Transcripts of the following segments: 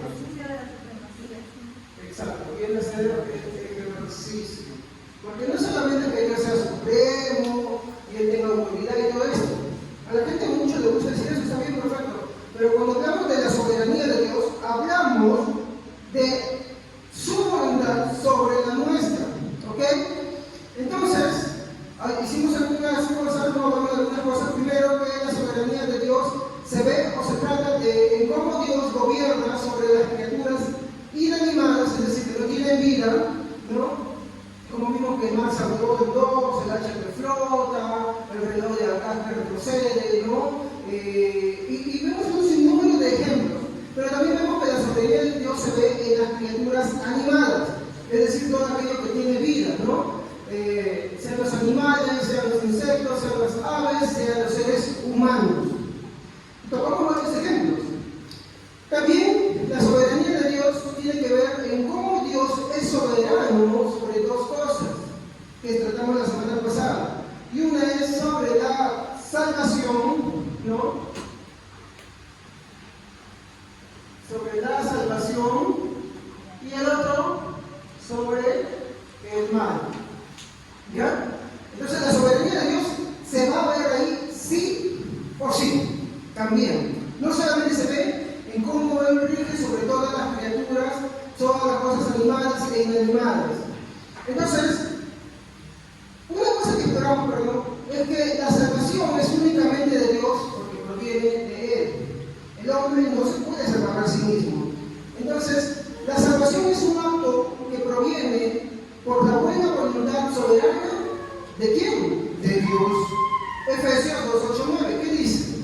ejercicio de la supremacía. Exacto, viene a ser el ejercicio. Porque no solamente que Dios sea supremo y Él tenga autoridad y todo esto. A la gente mucho le gusta decir eso, está bien, perfecto. Pero cuando hablamos de la soberanía de Dios, hablamos de su voluntad sobre la nuestra. ¿Ok? Entonces, hicimos algunas cosas, no hablamos de algunas cosas. Primero, que la soberanía de Dios se ve o se trata de en cómo Dios gobierna sobre las criaturas inanimadas, es decir, que no tienen vida, ¿no? Como vimos que el mar se abrió en dos, el hacha que flota, el reloj de acá que retrocede, ¿no? Y vemos un sinnúmero de ejemplos. Pero también vemos que la soberanía de Dios se ve en las criaturas animadas, es decir, todo aquello que tiene vida, ¿no? Sean los animales, sean los insectos, sean las aves, sean los seres humanos. Tomamos varios ejemplos. También la soberanía de Dios tiene que ver en cómo Dios es soberano sobre dos cosas que tratamos la semana pasada. Y una es sobre la salvación, ¿no? Sobre la salvación, y el otro sobre el mal. ¿Ya? Entonces la soberanía de Dios se va a ver ahí sí o sí, también. No solamente se ve en cómo Él rige sobre todas las criaturas, todas las cosas animadas e inanimadas. Entonces, una cosa que esperamos, perdón, es que la salvación es únicamente de Dios porque proviene de Él. El hombre no se puede salvar a sí mismo. Entonces, la salvación es un acto que proviene por la buena voluntad soberana ¿de quién? De Dios. Efesios 2:8-9, ¿qué dice?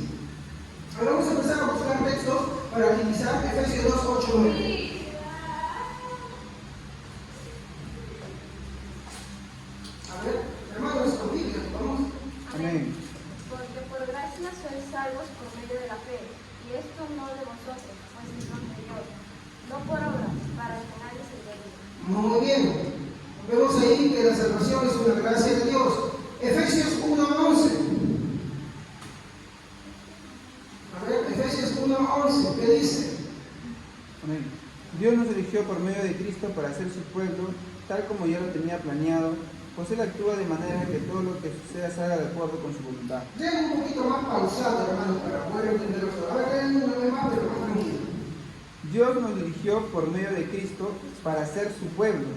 Ahora vamos a empezar a buscar textos para utilizar Efesios 2:8-9. A ver, hermanos, con Biblia, vamos. Amén. Porque por gracia sois salvos por medio de la fe, y esto no de vosotros, pues es don de Dios, no por obras, para que nadie se gloríe. Muy bien. Vemos ahí que la salvación es una gracia de Dios. Efesios 1:11. A ver, Efesios 1:11, ¿qué dice? Amén. Dios nos eligió por medio de Cristo para ser su pueblo, tal como ya lo tenía planeado, pues Él actúa de manera que todo lo que suceda salga de acuerdo con su voluntad. Llega un poquito más pausado, hermano, para poder entenderlo todo. A ver, hay una vez más, pero más tranquilo. Dios nos eligió por medio de Cristo para ser su pueblo,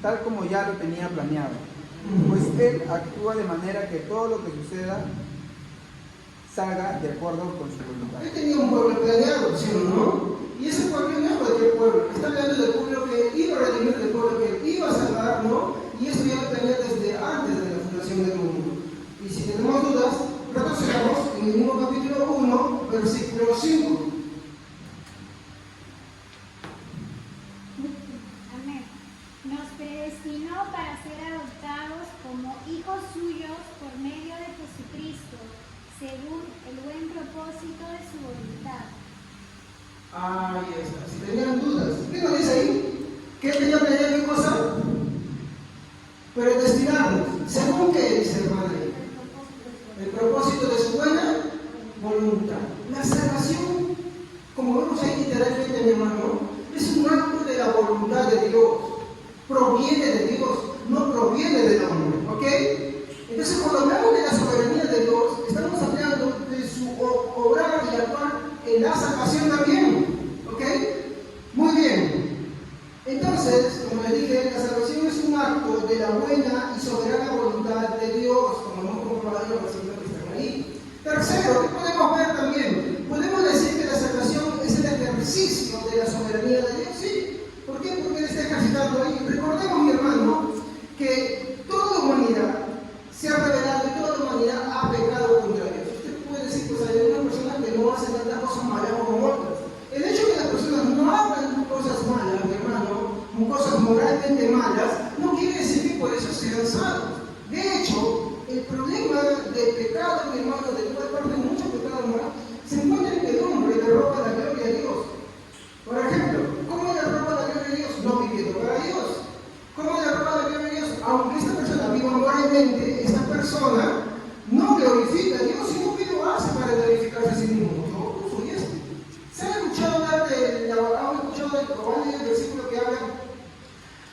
tal como ya lo tenía planeado, pues Él actúa de manera que todo lo que suceda salga de acuerdo con su voluntad. Él tenía un pueblo planeado, ¿sí o no? Y ese pueblo no es cualquier pueblo. Está hablando del pueblo que iba a redimir, del pueblo que iba a salvar, ¿no? Y eso ya lo tenía desde antes de la fundación del mundo. Y si tenemos dudas, retrocedamos en el mismo capítulo 1, versículo 5. Amén. Nos predestinó para ser adoptados como hijos suyos por medio de Jesucristo, según el buen propósito de su voluntad. Ahí está. Si tenían dudas, ¿qué nos dice ahí? ¿Qué tenía planeado qué cosa? Predestinarnos. ¿Según qué dice, hermano? El propósito de su buena voluntad. La salvación, como vemos ahí literalmente, mi hermano, es un acto de la voluntad de Dios. Proviene de Dios, no proviene del hombre. ¿Ok? Entonces, cuando hablamos de la soberanía de Dios, estamos hablando de su obrar y actuar en la salvación también. ¿Ok? Muy bien. Entonces, como les dije, la salvación es un acto de la buena y soberana voluntad de Dios, como hemos comprobado en los versículos que están ahí. Tercero, ¿qué podemos ver también? Podemos decir que la salvación es el ejercicio de la soberanía de Dios. Sí. ¿Por qué? Porque Él está ejercitando ahí. Recordemos, mi hermano, que toda la humanidad se ha revelado y toda la humanidad ha pecado contra Dios. Usted puede decir, pues hay algunas personas que no hacen tantas cosas malas como otras. El hecho de que las personas no hagan cosas malas, mi hermano, cosas moralmente malas, no quiere decir que por eso sean salvos. De hecho, el problema del pecado, mi hermano, de toda parte de muchos pecados morales, se encuentra en que el hombre le roba la gloria a Dios. Por ejemplo, ¿cómo le roba la gloria a Dios? No viviendo para Dios. ¿Cómo le roba la gloria a Dios? Aunque esta persona viva moralmente, esta persona no glorifica a Dios, sino que lo hace para glorificarse a sí mismo. Yo soy este. ¿Se han escuchado hablar de la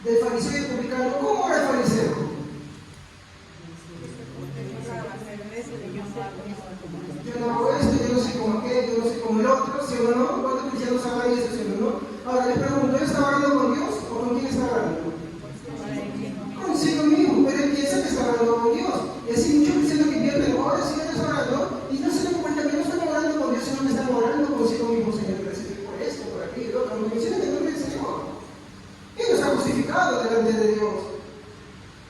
del fariseo y el publicano. ¿Cómo era el fariseo? Yo no hago esto, yo no soy como aquel, yo no soy como el otro, ¿sí o no? ¿Cuántos cristianos saben eso, sí o no? Ahora les pregunto, ¿él está hablando con Dios o con quién está hablando? Consigo mismo, pero él piensa que está hablando con Dios. Y así muchos cristianos que pierden, ahora sí está hablando, y no se dan cuenta que no están orando con Dios, sino que están orando consigo mismo, Señor, gracias por esto, por aquello, por lo que mencionan el nombre del Señor. Él no está justificado delante de Dios.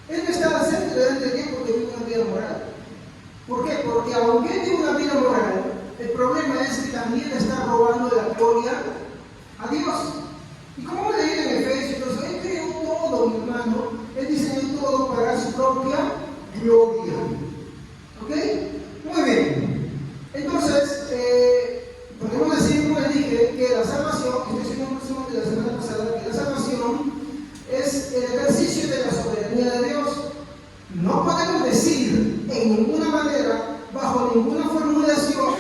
Él no está acepto delante de Dios porque vive una vida moral. ¿Por qué? Porque aunque él tiene una vida moral, el problema es que también está robando la gloria a Dios. Y como hemos leído en Efesios, entonces, él creó todo, mi hermano. Él diseñó todo para su propia gloria. ¿Ok? Muy bien. Entonces, podemos decir, como les dije, que la salvación, estoy haciendo un resumen de la semana pasada, que la salvación es el ejercicio de la soberanía de Dios. No podemos decir en ninguna manera, bajo ninguna formulación,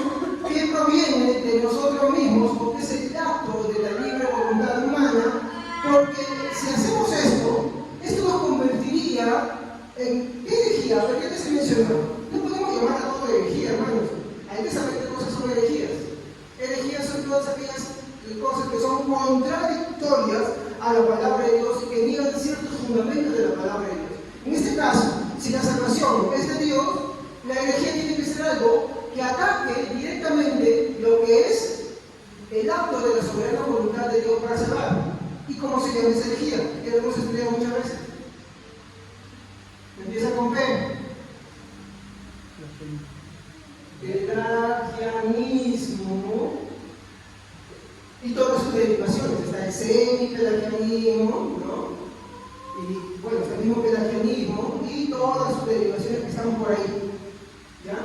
que proviene de nosotros mismos, porque es el acto de la libre voluntad humana, porque si hacemos esto, esto nos convertiría en herejía. ¿Por qué se mencionó? No podemos llamar a todo herejía, hermanos. Hay que saber qué cosas son herejías. Herejías son todas aquellas cosas que son contradictorias a la palabra de Dios y que niegan ciertos fundamentos de la palabra de Dios. En este caso, si la salvación es de Dios, la herejía tiene que ser algo que ataque directamente lo que es el acto de la soberana voluntad de Dios para salvar. ¿Y cómo se llama esa herejía? Que lo hemos estudiado muchas veces. Empieza con P. Pelagianismo y todas sus derivaciones. Está el semipelagianismo, ¿no? Y bueno, está el mismo pelagianismo y todas sus derivaciones que están por ahí. ¿Ya?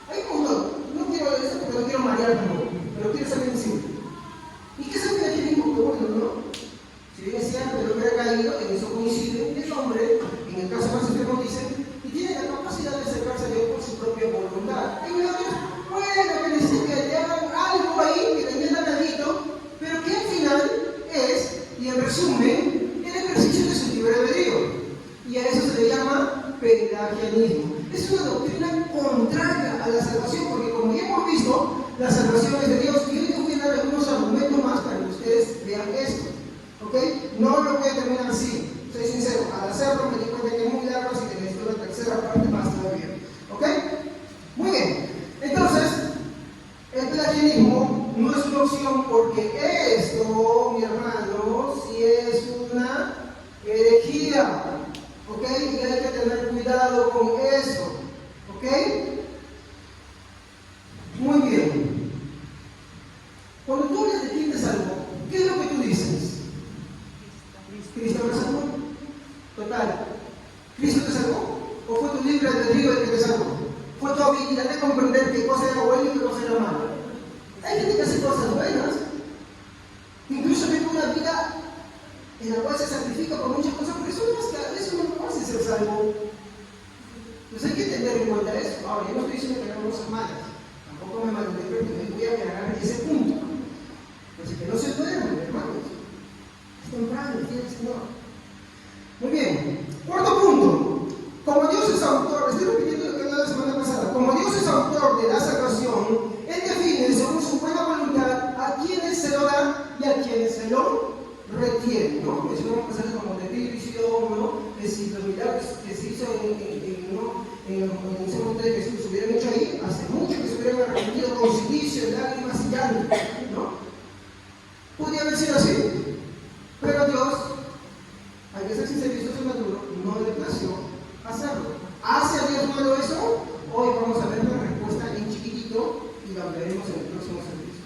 Hay un montón. No quiero eso porque no quiero marear tampoco, pero quiero ser bien simple. ¿Y qué es el pelagianismo? Que bueno, ¿no? Si bien es cierto, el hombre ha caído, en eso coincide, el hombre, en el caso más extremo dice, y tiene la capacidad de acercarse a Dios por su propia voluntad. Y bueno, que necesita que le hagan algo ahí, que le metan algo, pero que al final es, y en resumen, el ejercicio de su libre albedrío. Y a eso se le llama pelagianismo. Es una doctrina contraria a la salvación, porque como ya hemos visto, la salvación es de Dios. Y yo tengo que dar algunos argumentos más para que ustedes vean esto. ¿Ok? No lo voy a terminar así. Soy sincero, al hacerlo me di cuenta que es muy largo, así que necesito la tercera parte más todavía. ¿Ok? Muy bien. Entonces, el pelagianismo no es una opción porque esto, mi hermano, sí es una herejía. ¿Ok? Y hay que tener cuidado con eso. ¿Ok? Muy bien. Cuando tú hablas de quién te salvó, ¿qué es lo que tú dices? ¿Cristo me salvó? Total. ¿Cristo te salvó? ¿O fue tu libre albedrío el que te salvó? ¿Fue tu habilidad de comprender qué cosa era bueno y qué cosa era malo? Hay gente que hace cosas buenas. Incluso vive una vida en la cual se sacrifica por muchas cosas, pero eso no lo hace ser salvo. Entonces hay que tener en cuenta eso. Ahora, yo no estoy diciendo que hagamos cosas malas. Tampoco me malinterpreten. Voy a aclarar ese punto. Así que no se duerman, hermanos. Es temprano, tiene el Señor. Muy bien. Cuarto punto. Como Dios es autor, estoy repitiendo lo que hablé la semana pasada. Como Dios es autor de la salvación, Él define según su buena voluntad a quienes se lo da y a quienes se lo retiene, ¿no? Mencionamos pasajes como de división, ¿no? Que si los milagros que se hizo en ese momento de Jesús se hubieran hecho ahí, hace mucho que se hubieran arrepentido con silicio, lágrimas y llanto, ¿no? Podría haber sido así, pero Dios, al que ser sin servicio sobrenatural, no le plació hacerlo. ¿Hace a Dios malo eso? Hoy vamos a ver la respuesta en chiquitito y la veremos en el próximo servicio.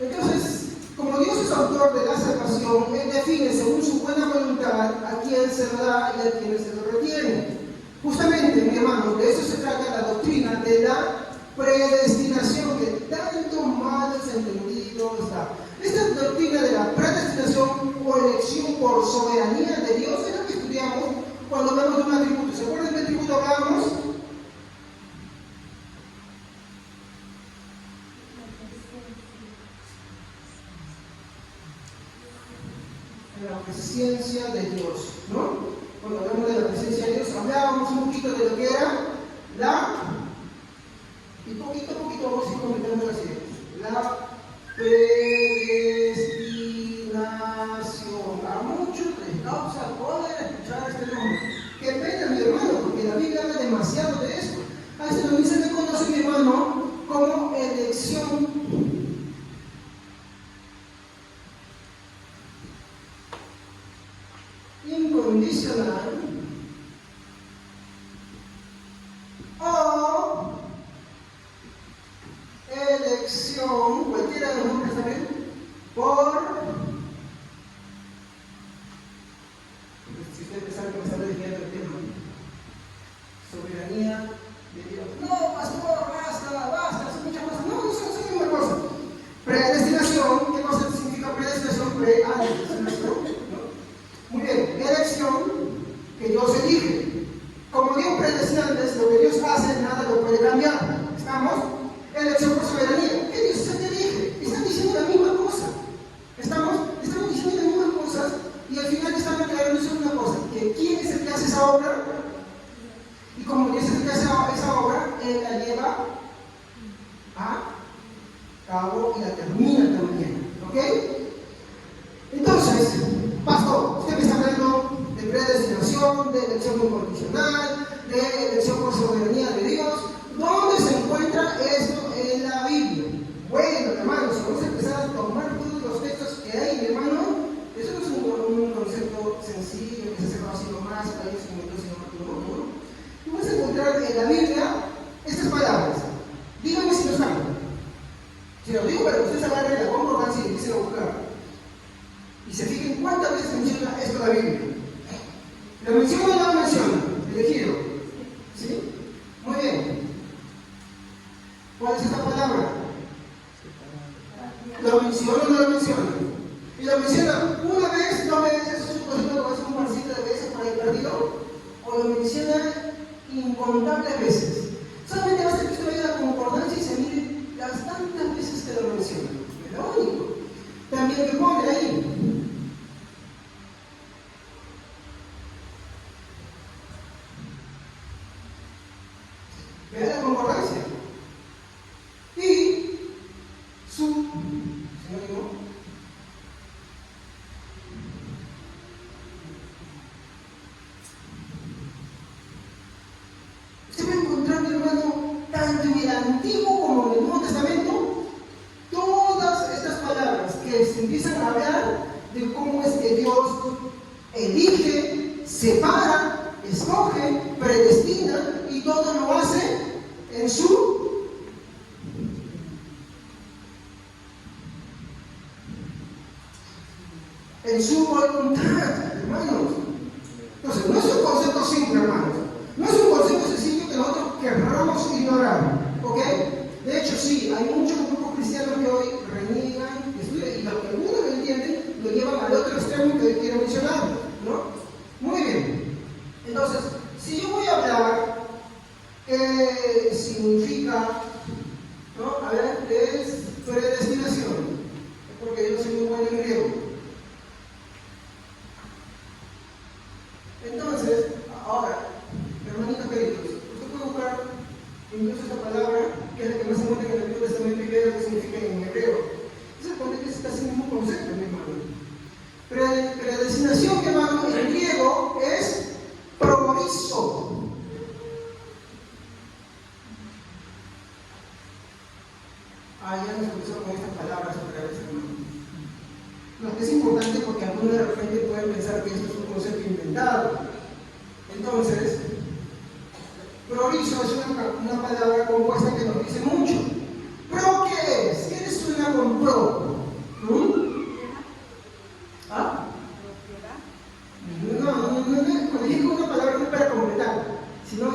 Entonces, como Dios es autor de la salvación, Él define según su buena voluntad a quién se lo da y a quienes se lo retiene. Justamente, mi hermano, de eso se trata la doctrina de la predestinación, que tanto mal desentendido está. Esta doctrina de la predestinación o elección por soberanía de Dios es lo que estudiamos cuando hablamos de un atributo. ¿Se acuerdan de qué atributo hablábamos? en la presencia de Dios, ¿no? Cuando hablamos de la presencia de Dios, hablábamos un poquito de lo que era y poquito a poquito vamos a ir comentando las ideas. La predestinación. A muchos les causa poder escuchar este nombre. Qué pena, mi hermano, porque la Biblia habla demasiado de eso. A este también se le conoce, mi hermano, como elección incondicional o elección, cualquiera de los nombres también, por, si ustedes pensaban que me estaba desviando el tema, soberanía de Dios. No, pastor, basta, son muchas cosas. No son una cosa. Predestinación, ¿qué cosa significa predestinación? Predestinación, ¿no? Muy bien, elección, que Dios elige. Como Dios predestina antes, lo que Dios hace, nada lo puede cambiar. ¿Estamos? Elección por soberanía. ¿Qué Dios se elige? Están diciendo la misma cosa. Estamos diciendo las mismas cosas y al final están aclarando una cosa, que ¿quién es el que hace esa obra? Y como Dios es el que hace esa obra, Él la lleva a cabo y la termina también. ¿Ok? Entonces, pastor, usted me está hablando de predestinación, de elección incondicional, de elección por soberanía de Dios. ¿Dónde se encuentra esto en la Biblia? Bueno, hermanos, vamos a empezar a tomar todos los textos que hay, mi hermano. Eso no es un concepto sencillo que se hace fácil nomás, hay unos momentos no. Y vas a encontrar en la Biblia estas palabras. Díganme si no saben. Si lo digo para que ustedes agarren la concordancia y empiecen a buscar. Y se fijen cuántas veces menciona esto la Biblia. ¿Lo menciona o no lo menciona? Elegido. ¿Sí? Muy bien. ¿Cuál es esta palabra? ¿Lo menciona o no lo menciona? Y lo menciona una vez, 2 veces, un pancito de veces por ahí perdido, o lo menciona incontables veces. Solamente basta que usted vaya a la concordancia y se mire las tantas veces que lo menciona. Es lo único. También que pone ahí. Vea la concordancia. Y su sinónimo. Usted va a encontrar, mi hermano, tanto en el Antiguo como en el Nuevo Testamento, todas estas palabras que se empiezan a hablar de cómo es que Dios elige, separa, escoge, predestina y todo lo hace en su voluntad, hermanos. Entonces, no es un concepto simple, hermanos. No es un concepto sencillo que nosotros querramos ignorar. ¿Ok? De hecho, sí, hay muchos grupos cristianos que hoy reniegan, y lo que algunos no entienden, lo llevan al otro extremo que quiero mencionar, ¿no? Muy bien. Entonces, si yo voy a hablar qué significa, ¿no? A ver, es predestinación. Porque yo soy muy bueno en griego. Entonces, ahora, hermanitos queridos, usted puede buscar incluso esta palabra, que es la que más se encuentra en el Antiguo Testamento y ve lo que significa en hebreo. Se supone que es casi el mismo concepto, mi hermano. Predestinación, mi hermano, en griego es promorizo. Ya nos comenzamos con estas palabras otra vez, hermano. No, es importante porque algunos de repente pueden pensar que esto es un concepto inventado. Entonces, prorizo es una palabra compuesta que nos dice mucho. ¿Pro qué es? ¿Qué le suena con pro? ¿Ah? No, cuando digo una palabra no es para completar, sino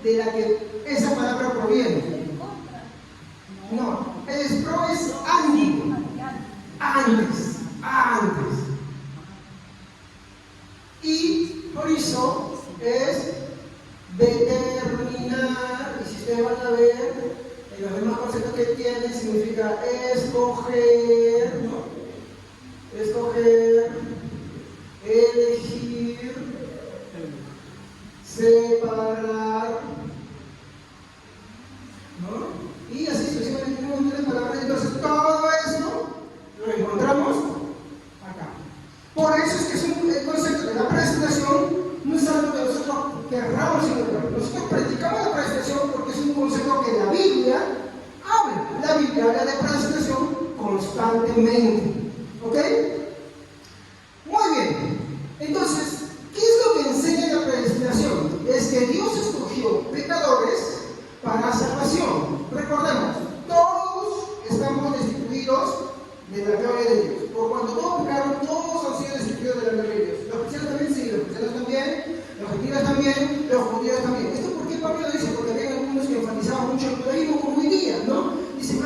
de la que esa palabra proviene. No, pro es antes. Y prorizo es determinar, y si ustedes van a ver, en los demás conceptos que tiene, significa escoger, ¿no? Escoger, constantemente. ¿Ok? Muy bien. Entonces, ¿qué es lo que enseña la predestinación? Es que Dios escogió pecadores para salvación. Recordemos, todos estamos destituidos de la gloria de Dios. Por cuanto todos pecaron, todos han sido destituidos de la gloria de Dios. Los cristianos también, sí, los cristianos también, los gentiles también, los judíos también. ¿Esto por qué Pablo dice? Porque había algunos que enfatizaban mucho el judaísmo como hoy día, ¿no? Dicen,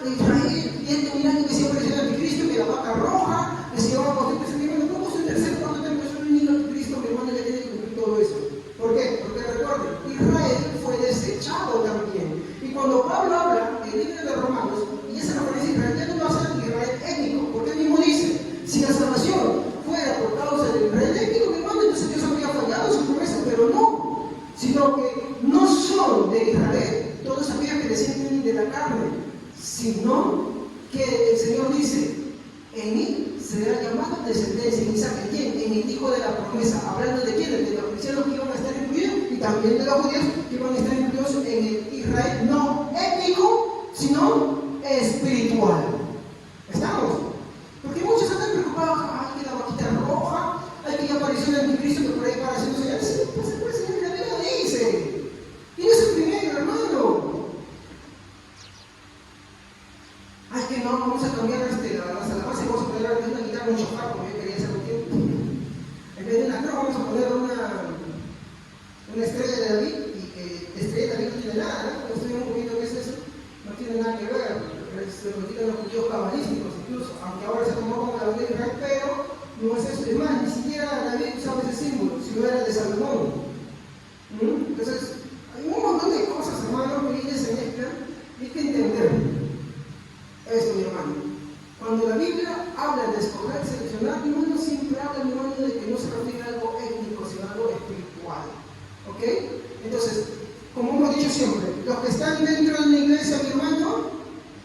de Israel, y este milagro que siempre es el anticristo, que la vaca roja, que se llevaba a contemplar ese nivel. ¿Cómo es el tercer cuando te empezó el niño anticristo? Mi hermano ya tiene que cumplir todo eso. ¿Por qué? Porque recuerden, Israel fue desechado también. Y cuando Pablo habla en el libro de Romanos, y esa referencia a Israel, ya no va a ser Israel étnico, porque él mismo dice, si la salvación fuera por causa del Israel étnico, mi hermano, entonces Dios habría fallado su promesa, pero no, sino que no son de Israel todos aquellos que descienden de la carne, sino que el Señor dice, en mí será llamado descendencia. ¿En Isaac? ¿En quién? En el hijo de la promesa. ¿Hablando de quién? De los cristianos que iban a estar incluidos y también de los judíos que iban a estar incluidos en el Israel no étnico, sino espiritual. ¿Estamos? Porque muchos están preocupados, ay, que la vaquita roja, ay, que ya apareció el anticristo que por ahí para haciendo señales. Sí, pues el Señor la Biblia dice. Y no es el primero, hermano. Ay, que no, vamos a cambiar las alabanzas y vamos a poner una guitarra, un chofar, como yo quería hacer un tiempo. En vez de una cruz, vamos a poner una estrella de David, y que estrella de David no tiene nada, ¿no? Cuando estoy un poquito, ¿qué es eso? No tiene nada que ver, se lo digan los judíos cabalísticos incluso, aunque ahora se tomó como la bandera de Israel, pero no es eso. Es más, ni siquiera David usaba ese símbolo, sino era de Salomón. Entonces, hay un montón de cosas, hermano, que se mezclan y hay que entender esto, mi hermano. Cuando la Biblia habla de escoger, seleccionar, mi hermano siempre habla, mi hermano, de que no se refiere a algo étnico, sino a algo espiritual. ¿Ok? Entonces, como hemos dicho siempre, los que están dentro de la iglesia, mi hermano,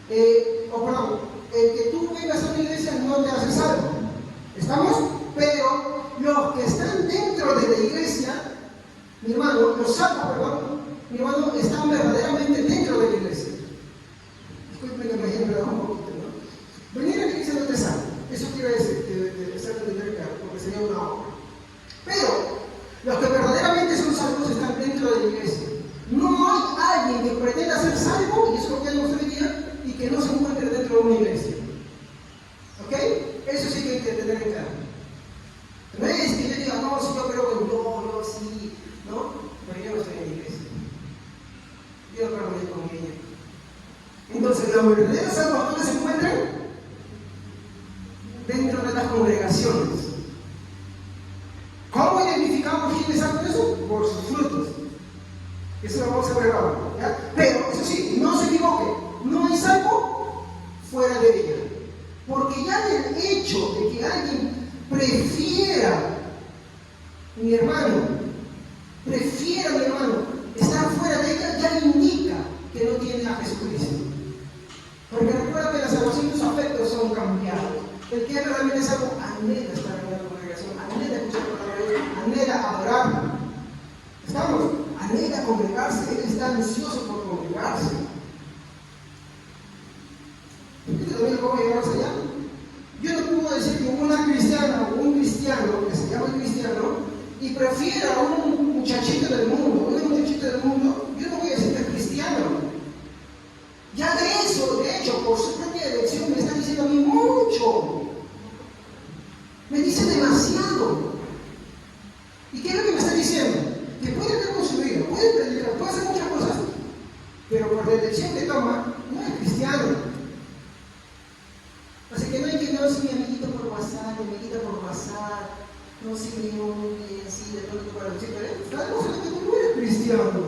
el que tú vengas a una iglesia no te hace salvo. ¿Estamos? Pero los que están dentro de la iglesia, mi hermano, los salvos, perdón, mi hermano, están verdaderamente dentro de la iglesia. Disculpen que me haya enredado un poquito, ¿no? Venir a la iglesia no te salva. Eso quiere decir que ser de claro, porque sería una obra. Pero los que verdaderamente son salvos están dentro de la iglesia. No hay alguien que pretenda ser salvo, y eso es lo que hemos hoy día, y que no se encuentre dentro de una iglesia. ¿Ok? Eso sí que hay que tener en claro. No es que yo diga, no, si yo creo en Dios, yo sí, ¿no? Pero yo no estoy en la iglesia. Yo no creo con ella. Entonces, los verdaderos salvos, ¿dónde se encuentran? Dentro de las congregaciones. ¿Cómo identificamos quién es salvo eso? Por sus frutos. Eso lo vamos a ver ahora, ¿ya? Pero, eso sí, no se equivoque, no hay salvo fuera de ella. Porque ya del hecho de que alguien prefiera, mi hermano, estar fuera de ella, ya indica que no tiene a Jesucristo. Porque recuerda que la salvación de sus afectos son cambiados. El que realmente salvo anhela estar en la congregación, anhela escuchar la palabra de Dios, anhela adorarlo. ¿Estamos? Anhela congregarse, él está ansioso por congregarse. ¿Este domingo cómo llegamos allá? Yo no puedo decir que una cristiana o un cristiano, que se llama cristiano, y prefiera a un muchachito del mundo, una muchachita del mundo, yo no voy a decir que es cristiano. Ya de eso, de hecho, por su propia elección me está diciendo a mí mucho. Me dice demasiado. ¿Y qué es lo que me está diciendo? Que puede ver con su vida, puede predicar, puede hacer muchas cosas, pero por la elección que toma, no es cristiano. Así que no hay que no si mi amiguito por WhatsApp, mi amiguita por WhatsApp, no si me digo muy bien, sí, de pronto para decir, pero estamos en que tú no eres cristiano,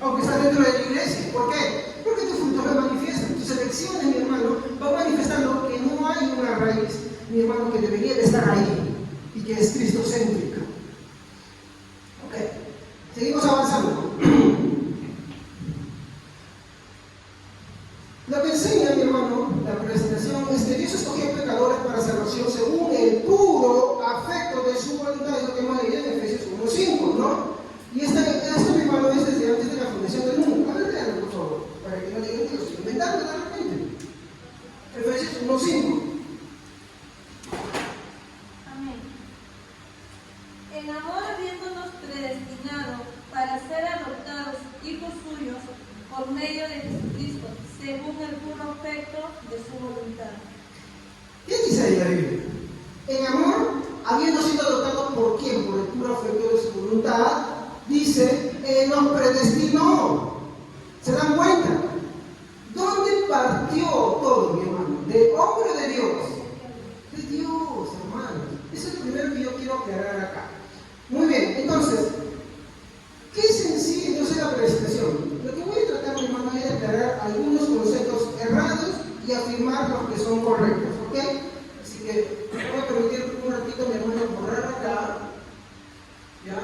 aunque estás dentro de la iglesia. ¿Por qué? Porque tus frutos lo manifiestan, tus elecciones, mi hermano, van manifestando que no hay una raíz, mi hermano, que debería de estar ahí y que es cristocéntrica. Ok, seguimos avanzando. Lo que enseña, mi hermano, la predestinación es que Dios escogió pecadores para salvación según el puro afecto de su voluntad, es lo que hemos leído en Efesios 1:5, ¿no? Y esto, mi hermano, es desde antes de la fundación del mundo. A ver, leanlo, por favor, para que no digan que lo estoy inventando de repente. Efesios 1:5. la Biblia. En amor, habiendo sido adoptado por quién, por el puro afecto de su voluntad, dice, nos predestinó. ¿Se dan cuenta? ¿Dónde partió todo, mi hermano? ¿De hombre o de Dios? De Dios, hermano. Eso es lo primero que yo quiero aclarar acá. Muy bien, entonces, ¿qué es en sí entonces la predestinación? Lo que voy a tratar, mi hermano, es de aclarar algunos conceptos errados y afirmar los que son correctos, ¿ok? Así que me voy a permitir un ratito, mi hermano, borrar acá, ¿ya?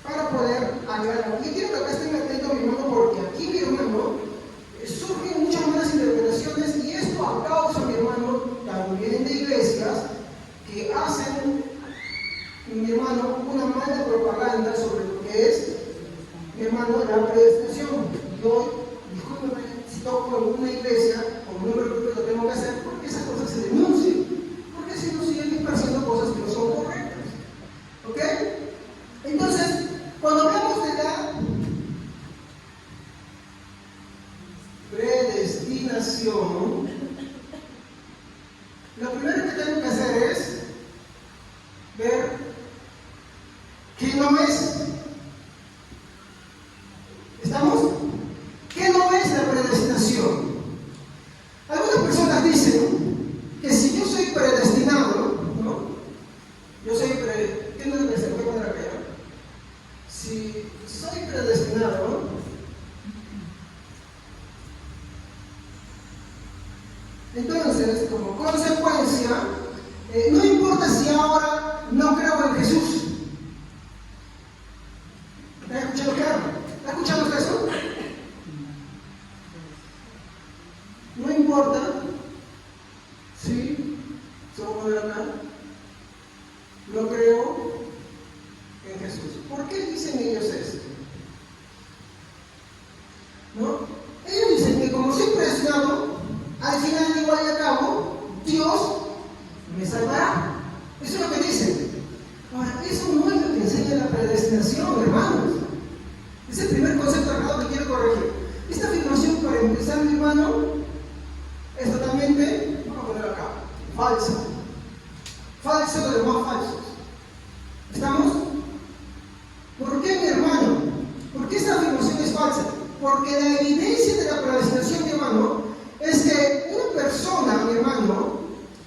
Para poder aclarar. Y quiero que acá estén atentos, mi hermano, porque aquí, mi hermano, surgen muchas malas interpretaciones y esto a causa, mi hermano, también de iglesias que hacen, mi hermano, una mala propaganda sobre lo que es, mi hermano, la predestinación. Yo, discúlpeme, si toco en una iglesia, como no me preocupe, lo tengo que hacer porque esas cosas se denuncien, porque si no siguen esparciendo cosas que no son correctas. ¿Ok? Entonces, cuando hablamos de la predestinación, lo primero que tengo que hacer es ver qué no es. ¿Estamos? ¿Qué no es la predestinación? Algunas personas dicen que si yo soy predestinado, ¿no? Yo soy ¿qué no es predestinado? ¿Qué poner acá? Si soy predestinado, entonces, como consecuencia, no importa si ahora no creo en Jesús. ¿Está escuchando claro? ¿Está escuchando usted eso? No importa si, se va a poner acá, no creo en Jesús. ¿Por qué dicen ellos esto? ¿No? Ellos dicen que como soy predestinado, al final, igual y a cabo, Dios me salvará. Eso es lo que dicen. Ahora, eso no es lo que enseña la predestinación, hermanos. Es el primer concepto errado que quiero corregir. Esta afirmación, para empezar, mi hermano, es totalmente, vamos a ponerlo acá, falsa. Falso de los más falsos. ¿Estamos? ¿Por qué, mi hermano? ¿Por qué esta afirmación es falsa? Porque la evidencia de la predestinación, mi hermano, es que una persona, mi hermano,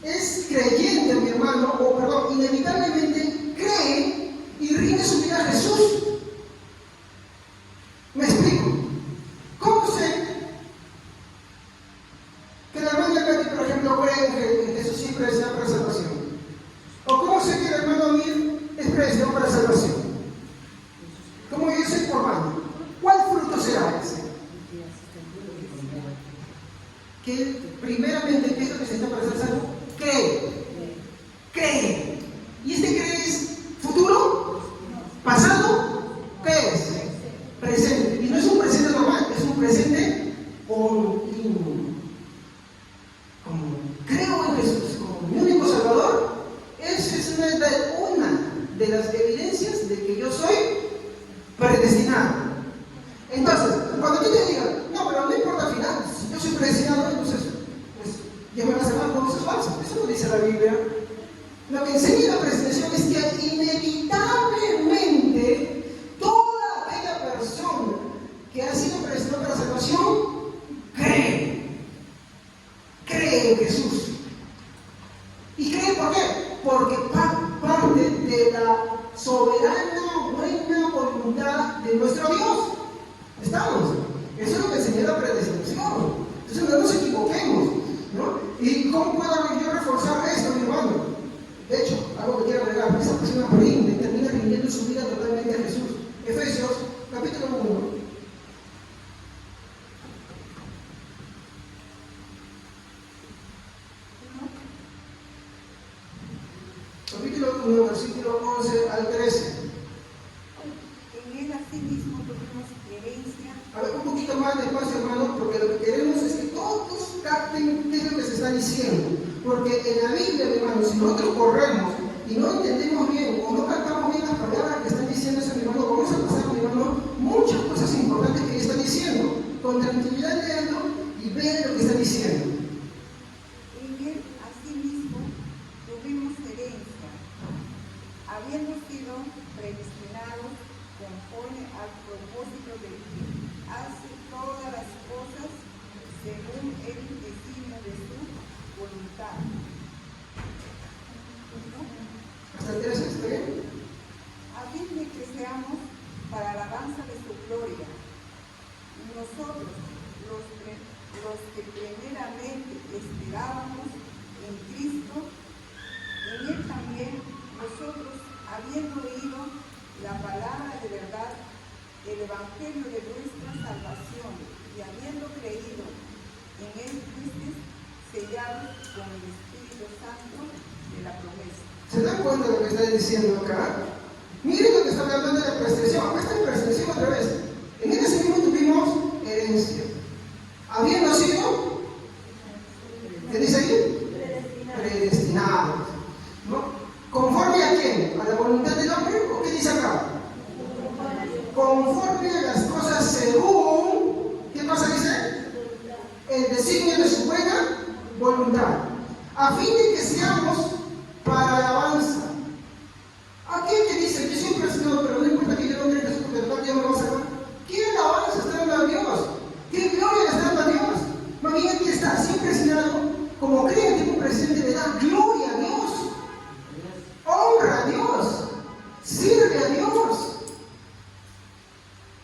es creyente, mi hermano, o perdón, inevitablemente cree y rinde su vida a Jesús. ¿Me explico? ¿Cómo sé que la hermana Katy, por ejemplo, cree en Jesús y es predestinada para salvación? ¿O cómo sé que el hermano Amir es predestinado para salvación? ¿Cómo yo sé por mano? ¿Cuál fruto será ese? Que primeramente, ¿qué es lo que se está para ser salvo? Cree. ¿Y este cree es futuro? ¿Pasado? ¿Qué es? Presente. Y no es un presente normal, es un presente continuo. Como creo en Jesús como mi único Salvador, esa es una de las evidencias de que yo soy predestinado. Entonces, cuando tú te digas, no, pero no importa al final, si yo soy predestinado, entonces, pues, ya me va a salvar, no, eso es falso. Eso no dice la Biblia. Lo que enseña la predestinación es que inevitablemente toda aquella persona que ha sido predestinada para la salvación cree en Jesús. ¿Y cree por qué? Porque parte de la soberana, buena voluntad de nuestro Dios. ¿Estamos? Eso es lo que enseña la predestinación. Entonces no nos equivoquemos, ¿no? ¿Y cómo puedo yo reforzar esto, mi hermano? De hecho, algo que quiero agregar, esa persona rinde, termina rindiendo su vida totalmente a Jesús. Efesios, capítulo 1. Capítulo 1, versículo 11 al 13. En él asimismo tuvimos herencia. A ver, un poquito más despacio, hermano, porque lo que queremos es que todos capten qué es lo que se está diciendo. Porque en la Biblia, mi hermano, si nosotros corremos y no entendemos bien o no captamos bien las palabras que están diciendo ese mi hermano, vamos a pasar, mi hermano, muchas cosas importantes que está diciendo. Con tranquilidad leerlo y vean lo que está diciendo. En él Evangelio de nuestra salvación, y habiendo creído en él, fuisteis sellados con el Espíritu Santo de la promesa. ¿Se dan cuenta de lo que está diciendo acá? Miren lo que está hablando de la predestinación. Acá está la predestinación otra vez. En ese mismo tuvimos herencia. Habiendo sido, ¿qué dice ahí? Predestinados. ¿No? ¿Conforme a quién? ¿A la voluntad del hombre? ¿O qué dice acá? Conforme a las cosas según, ¿qué cosa dice? El designio de su buena voluntad. A fin de que seamos para alabanza. Aquel que dice, yo siempre he sido, pero no importa que yo no crea en Jesús, porque de verdad Dios me va a salvar. ¿Qué alabanza está dando a Dios? ¿Qué gloria le está dando a Dios? Más bien aquí está, siempre enseñado, como cree el tipo presente, le da gloria a Dios, honra a Dios, sirve a Dios.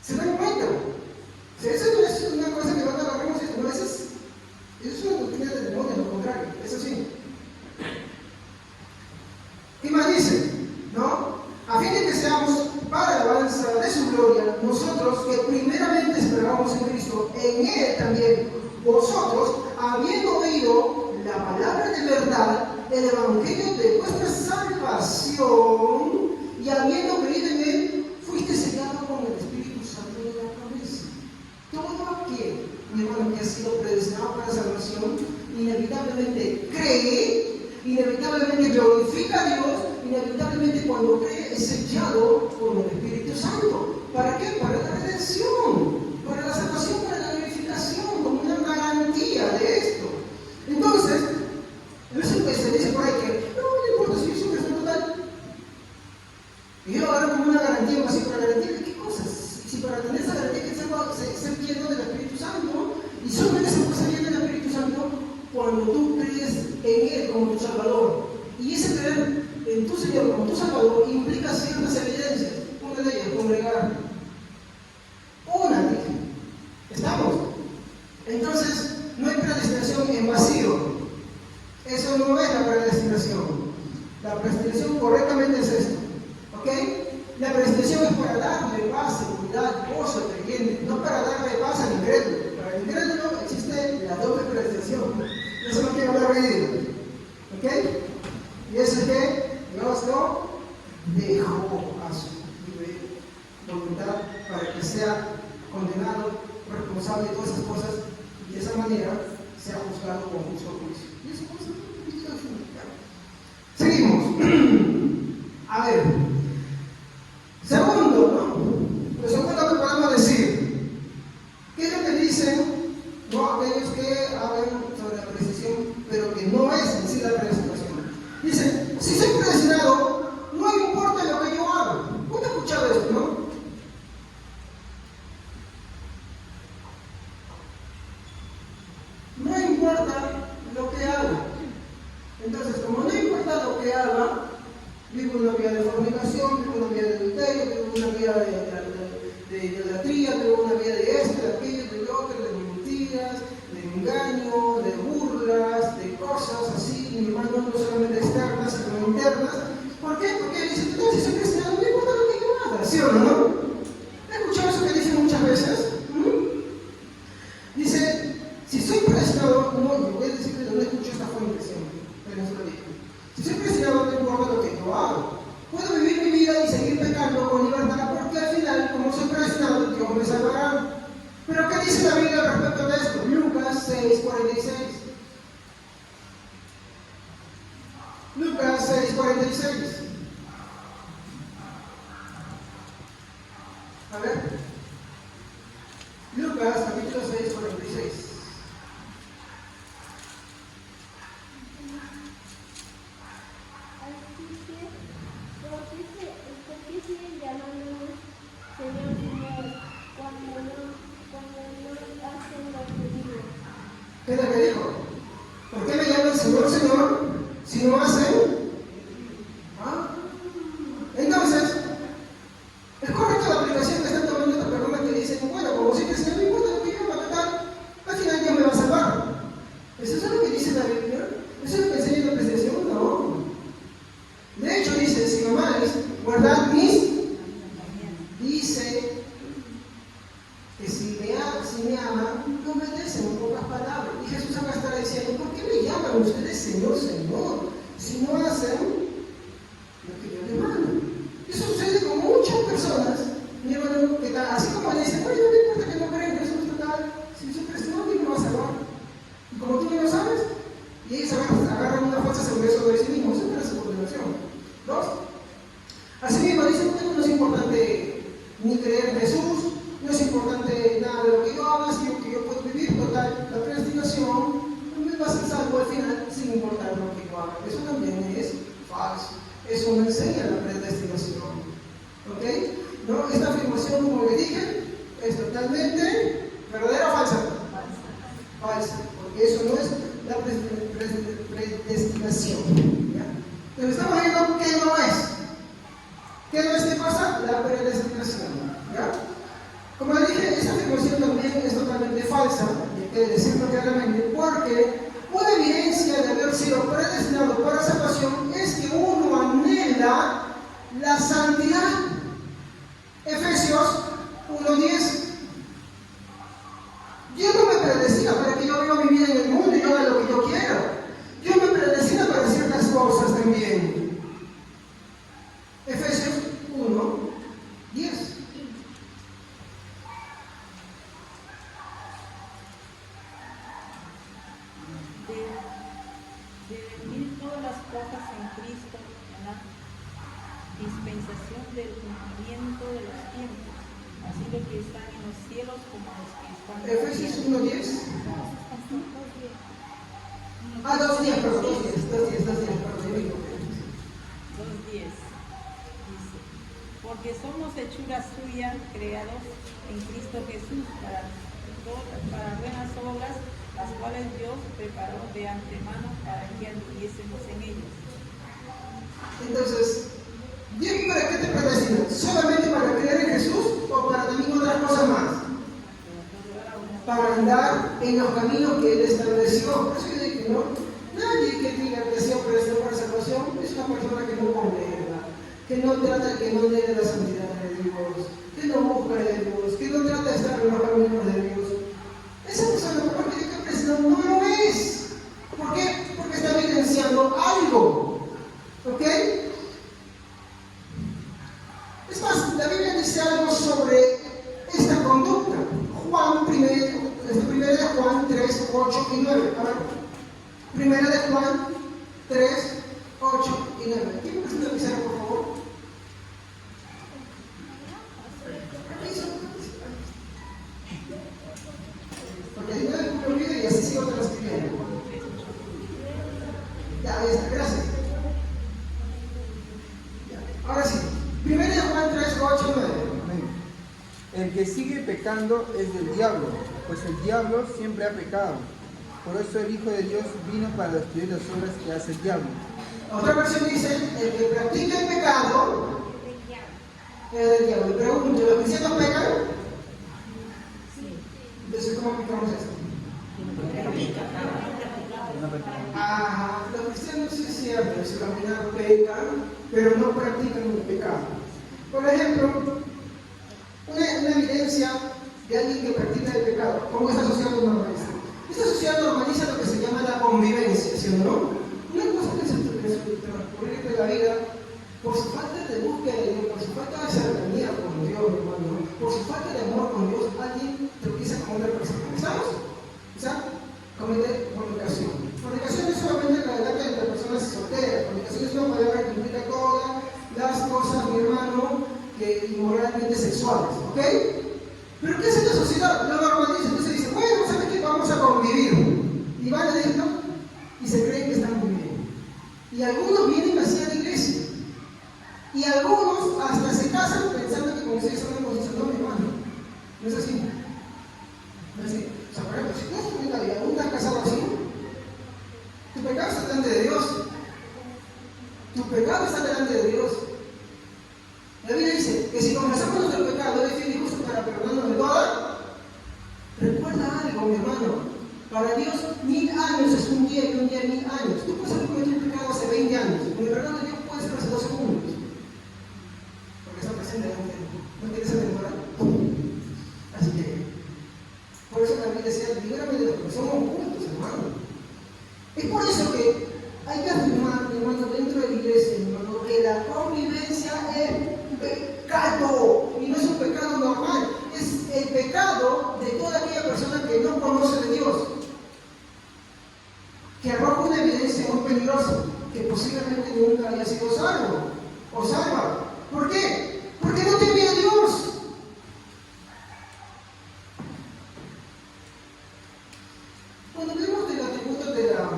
¿Se dan cuenta? Eso no es una cosa que no agarramos, no, eso es una doctrina del demonio, lo contrario, eso sí. ¿Qué más dice? ¿No? A fin de que seamos para alabanza de su gloria, nosotros que primeramente esperábamos en Cristo, en Él también, vosotros, habiendo oído la palabra de verdad, el evangelio de vuestra salvación, y habiendo creído en Él, fuiste sellado con el Espíritu Santo de la promesa. Todo aquel, mi hermano, que ha sido predestinado para la salvación, inevitablemente cree, inevitablemente glorifica a Dios, inevitablemente cuando cree es sellado con el Espíritu Santo. ¿Para qué? Para la redención, para la salvación, para la glorificación, como una garantía de esto. Entonces, no es que se dice por ahí que no importa si yo soy cristiano total. Y yo lo agarro como una garantía, así, para garantía de qué cosas. Si para tener esa garantía que ser lleno del Espíritu Santo, y solamente se puede ser lleno del Espíritu Santo cuando tú crees en Él como tu Salvador. Y ese creer en tu Señor como tu Salvador implica ciertas evidencias. Una de ellas, congregar. Una, dije. ¿Estamos? Entonces, no hay predestinación en vacío. Eso no es la predestinación. La predestinación correctamente es esto. ¿Ok? La predestinación es para darle paz, seguridad, gozo al creyente, no para darle paz al incrédulo. Para el incrédulo existe la doble predestinación. Eso no quiero hablar hoy. ¿Ok? Y eso es que Dios lo dejó a su libre voluntad para que sea condenado, responsable de todas esas cosas y de esa manera sea juzgado con justo juicio. Y eso es seguimos. A ver. Segundo, ¿no? Lo segundo que podemos decir, ¿qué es lo que dicen aquellos que hablan sobre la predestinación, pero que no es en sí la predestinación? Dicen, si soy predestinado, no importa lo que yo haga. ¿Cómo he escuchado esto, no? No importa lo que haga. Entonces, como no importa lo que haga, vivo una vida de fornicación, vivo una vida de adulterio, vivo una vida de idolatría, vivo una vida de esto, de aquello, de lo otro, de mentiras, de engaño, de burlas, de cosas así, mi hermano, no solamente externas, sino internas. ¿Por qué? Porque dice, tú si soy cristiano, no importa lo que yo haga, ¿sí o no? ¿He escuchado eso que dicen muchas veces? Dice, si soy predestinado, no, yo voy a decir que no escucho esta fuente siempre, pero no se lo digo. Si soy predestinado, no importa lo que yo hago. Puedo vivir mi vida y seguir pecando con libertad, porque al final, como soy predestinado, Dios me salvará. Pero ¿qué dice la Biblia respecto de esto? Lucas 6:46. Lucas 6:46. A ver. Lucas capítulo 6:46. ¿Qué es lo que dijo? ¿Por qué me llaman Señor, Señor, si no hacen? ¿Ah? Entonces, es correcta la aplicación que están tomando estas personas que dicen, bueno, como si que Señor no importa lo que yo haga, total, al final Dios me va a salvar. ¿Eso es lo que dice la Biblia? ¿Eso es lo que enseña la predestinación? No. De hecho dice, si amáis, guardad mis, dice, decirles Señor, Señor, si no hacen lo que yo les mando. Eso sucede con muchas personas, mi hermano, que así como le dicen, oye, no te importa que no crean en Jesús, total, si tú crees, no, Dios me va a salvar. Y como tú no lo sabes, y ellos agarran una falsa seguridad sobre sí mismos, eso es una continuación. 2. Asimismo, dicen que no es importante ni creer en Jesús, no es importante nada de lo que yo haga, sino que yo puedo vivir total. La predestinación me va a ser salvo al final sin importar lo que yo haga. Eso también es falso. Eso no enseña la predestinación. ¿Ok? ¿No? Esta afirmación, como le dije, es totalmente verdadera o falsa. Falsa. Porque eso no es la predestinación. ¿Ya? Pero estamos viendo qué no es. ¿Qué no es qué cosa? La predestinación. ¿Ya? Como dije, esa afirmación también es totalmente falsa, y hay que decirlo claramente, porque una evidencia de haber sido predestinado para salvación es que uno anhela la santidad. Efesios 1:10. Dios no me predestina para que yo viva mi vida en el mundo y yo haga lo que yo quiera. Dios me predestina para ciertas cosas también. Efesios 1:10. De unir todas las cosas en Cristo en la dispensación del cumplimiento de los tiempos, así los que están en los cielos como los que están en la Efesios tierra. 1:10. 2:10, perdón, 2:10, perdón. 2:10 dice, porque somos hechura suya, creados en Cristo Jesús para buenas obras, las cuales Dios preparó de antemano para que anduviésemos en ellas. Entonces, ¿Dios para qué te predestina? ¿Solamente para creer en Jesús o para también otras cosas más? Para andar en los caminos que Él estableció. Por eso yo dije, ¿no? Nadie que diga que ha sido predestinado para salvación es una persona que no congrega, que no trata, que no lee la santidad de Dios, que no busca de Dios, que no trata de estar en los caminos de Dios. Esa persona, por que diga predestinado, no lo es. ¿Por qué? Porque está evidenciando algo. ¿Ok? Es más, la Biblia dice algo sobre esta conducta. Primera de Juan 3, 8 y 9. A ver. Primera de Juan 3, 8 y 9. ¿Quién me presenta la pizarra, por favor? Porque ahí no me olvido y así sigo transcribiendo. Ya, ahí está, gracias. Ya. Ahora sí. Primera de Juan 3, 8 y 9. El que sigue pecando es del diablo, pues el diablo siempre ha pecado. Por eso el Hijo de Dios vino para destruir las obras que hace el diablo. Otra versión dice, el que practica el pecado es del diablo. Y pregunto, ¿los cristianos pecan? Entonces, ¿cómo aplicamos esto? Los cristianos sí es cierto, su caminar pecan, pero no practican el pecado. Por ejemplo, una evidencia de alguien que practica el pecado, ¿cómo esta sociedad lo normaliza? Esta sociedad normaliza lo que se llama la convivencia, ¿sí o no? Una cosa que se transcurre de la vida, por su falta de búsqueda de Dios, por su falta de cercanía con Dios, hermano, por su falta de amor con Dios, alguien tropieza con otra persona. ¿Estamos? O sea, comete fornicación. Fornicación no es solamente la edad entre personas solteras, fornicación es una palabra que implica todas las cosas, mi hermano, inmoralmente sexuales, ¿ok? Pero ¿qué hace la sociedad? Lo normaliza, entonces dice, bueno, ¿sabes qué? Vamos a convivir. Y van adentro y se creen que están muy bien. Y algunos vienen así a la iglesia. Y algunos hasta se casan pensando que con eso ya son una posición. No, mi hermano. No es así. No es así. O sea, por ejemplo, si tú estás en la vida, ¿nunca has casado así? Tu pecado está delante de Dios. Tu pecado está delante de Dios. La Biblia dice que si confesamos nuestro pecado, Él es fiel y justo para perdonarnos de todo. Recuerda algo, mi hermano. Para Dios, 1000 años es un día y un día 1000 años. Tú puedes haber cometido un pecado hace 20 años. Con el perdón de Dios puede ser hace 2 segundos. Porque está presente delante de Dios. ¿No tienes esa temporada? Así que, por eso la Biblia decía, líbrame de los que somos ocultos, hermano. Es por eso que hay que afirmar, hermano, dentro de la iglesia, hermano, que la convivencia es pecado, y no es un pecado normal, es el pecado de toda aquella persona que no conoce de Dios, que arroja una evidencia muy peligrosa, que posiblemente nunca haya sido salvo o salva. ¿Por qué? Porque no teme a Dios. Cuando hablamos del atributo de la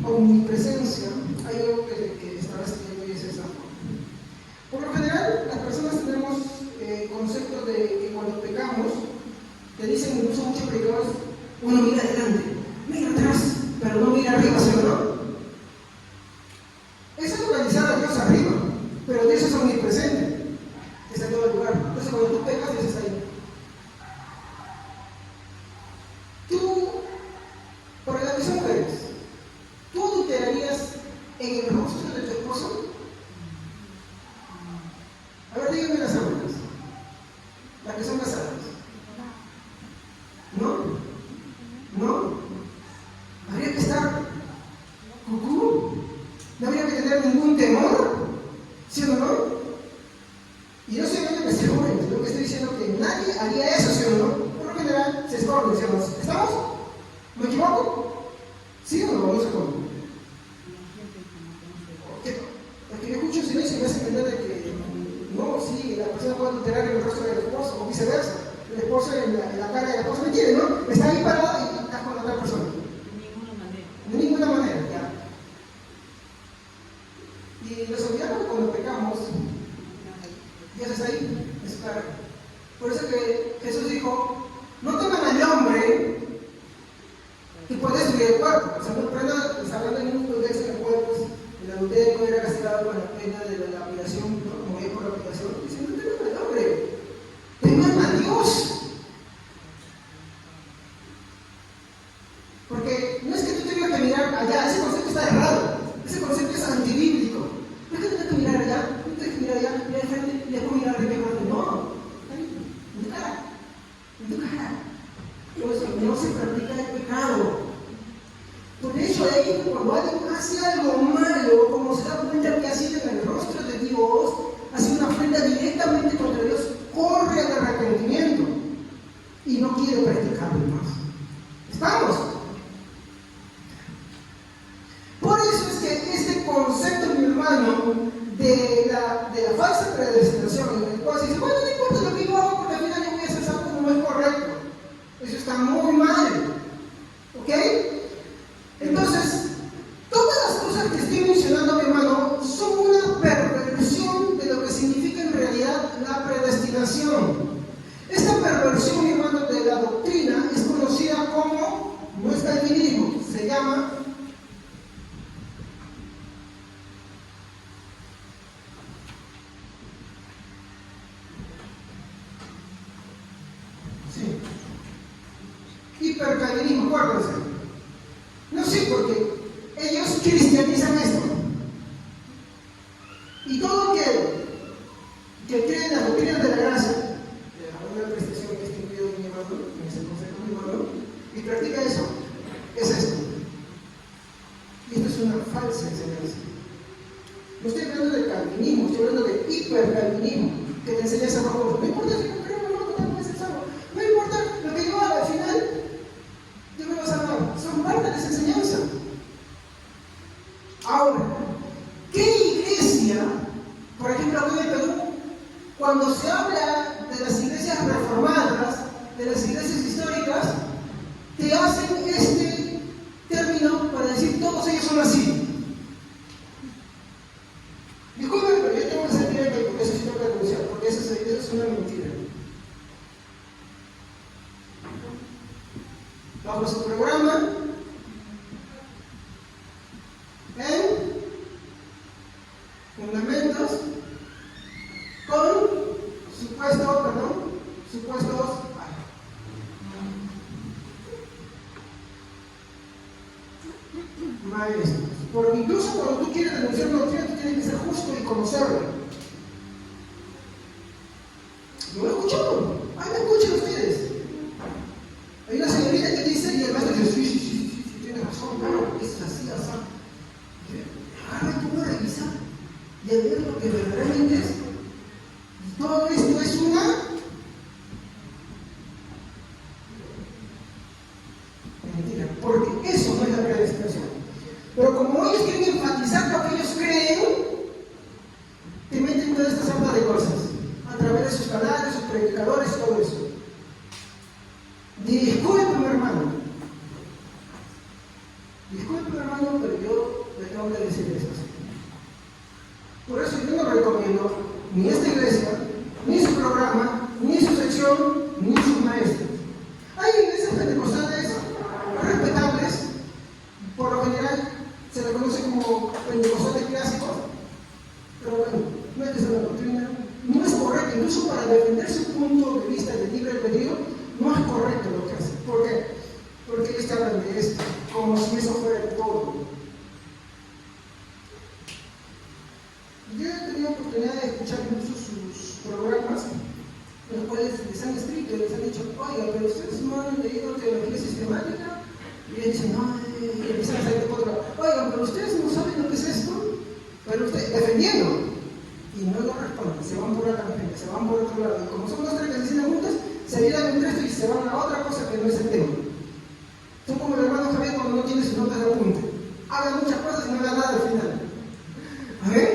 omnipresencia, hay algo que estaba escribiendo y es esa. Por lo general, las personas tenemos conceptos de que cuando pecamos, te dicen incluso muchos predicadores, uno mira adelante, mira atrás, pero no mira arriba, ¿sí o no? Eso es localizar a Dios arriba, pero Dios es omnipresente, está en todo el lugar. Entonces cuando tú pecas, Dios está ahí. Tú, para la que son mujeres, ¿tú adulterarías en el rostro de tu esposo? A ver, díganme las abuelas, las que son casadas. ¿No? ¿No? Habría que estar cucú. No habría que tener ningún temor, ¿sí o no? Y no estoy hablando de que se jóvenes, sino que estoy diciendo que nadie haría eso, ¿sí o no? Por lo general se esconden, ¿sí o no? ¿Estamos? ¿Me equivoco? ¿Sí o no? Vamos a esconder. Es que yo escucho silencio y me hace entender de que no, sí, la persona puede alterar en el rostro del esposo, o viceversa. El esposo en la cara de la esposa, ¿me entiendes, no? Está ahí parada y estás con la otra persona. De ninguna manera, ya. Y nos olvidamos cuando pecamos, Dios está ahí, es claro. Por eso que Jesús dijo, no teman al hombre que puede destruir el cuerpo. O sea, no prenda, está hablando en un contexto en el cual pues, el adulterio era castigado con la pena de la lapidación, ¿no? Morir por lapidación. Dice, no teman al hombre, teman a Dios. Porque no es que tú tengas que mirar allá, ese concepto está errado, ese concepto es antibíblico. No es que tú tengas que mirar allá, tú tienes que mirar allá, mirar de frente y después mirar arriba y abajo. No, en tu cara, en tu cara. Por eso no se practica el pecado. Por eso ahí, cuando alguien hace algo malo, como se da cuenta que ha sido en el rostro de Dios, hace una ofrenda directamente contra Dios, corre al arrepentimiento y no quiere practicarlo más. ¿Estamos? Por eso es que este concepto, mi hermano, de la falsa predestinación, en el cual se dice, bueno, no importa lo que yo hago, porque al final yo voy a hacer algo como no es correcto. Eso está muy mal. ¿Ok? Entonces, todas las cosas que estoy mencionando, mi hermano, son una perversión de lo que significa en realidad la predestinación. Esta perversión, mi hermano, de la doctrina es conocida como, no es calvinismo, se llama hipercalvinismo, acuérdense. No sé por qué ellos cristianizan esto. Y todo aquel que cree en la doctrina de la gracia, una prestación que está incluido en mi hermano, en ese concepto de mi hermano, y practica eso, es esto. Y esto es una falsa enseñanza. No estoy hablando de calvinismo, estoy hablando de hipercalvinismo, que te enseña esa cosa. No importa si no creo en el hermano, tampoco es salvo. No importa lo que yo haga, al final yo me voy a salvar. Son parte de esa enseñanza. Ahora, ¿qué iglesia, por ejemplo aquí en Perú, cuando se habla de las iglesias reformadas, de las iglesias históricas, te hacen este término para decir todos ellos son así? Disculpen, pero yo tengo que ser directo porque eso sí tengo que denunciar, porque eso es una mentira. Bajo su programa, en fundamentos con supuestos maestros. Porque incluso cuando tú quieres denunciar una doctrina, tú tienes que ser justo y conocerla. Yo lo he escuchado. Ay, me escuchan ustedes. Hay una señorita que dice, y el maestro dice, sí, tiene razón, claro, es así, así. de ver lo que verdaderamente es. Todo esto es una mentira, porque eso no es la predestinación. Pero como ellos quieren enfatizar lo que ellos creen, te meten toda esta sarta de cosas a través de sus canales, sus predicadores, todo eso. Discúlpeme, hermano. Discúlpeme, hermano, pero yo le tengo que decir eso. Por eso yo no recomiendo ni esta iglesia, ni su programa, ni su sección, ni sus maestros. Hay iglesias pentecostales respetables, por lo general se le conoce como pentecostales clásicos, pero bueno, no es que sea la doctrina, no es correcto, incluso para defender su punto de vista de libre albedrío, no es correcto lo que hacen. ¿Por qué? Porque ellos te hablan de esto, como si eso fuera todo. Yo he tenido oportunidad de escuchar incluso sus programas, en los cuales les han escrito y les han dicho, oiga, pero ustedes no han leído teología sistemática, y ellos dicen, no, y empiezan a salir por otro lado, oigan, pero ustedes no saben lo que es esto, pero ustedes, defendiendo, y no lo responden, se van por la tangente, se van por otro lado, y como son dos tres que se enseñan juntas, se olvidan entre esto y se van a otra cosa que no es el tema. Son como el hermano Javier cuando no tiene sus notas de apunte, habla muchas cosas y no habla nada al final. ¿Amén?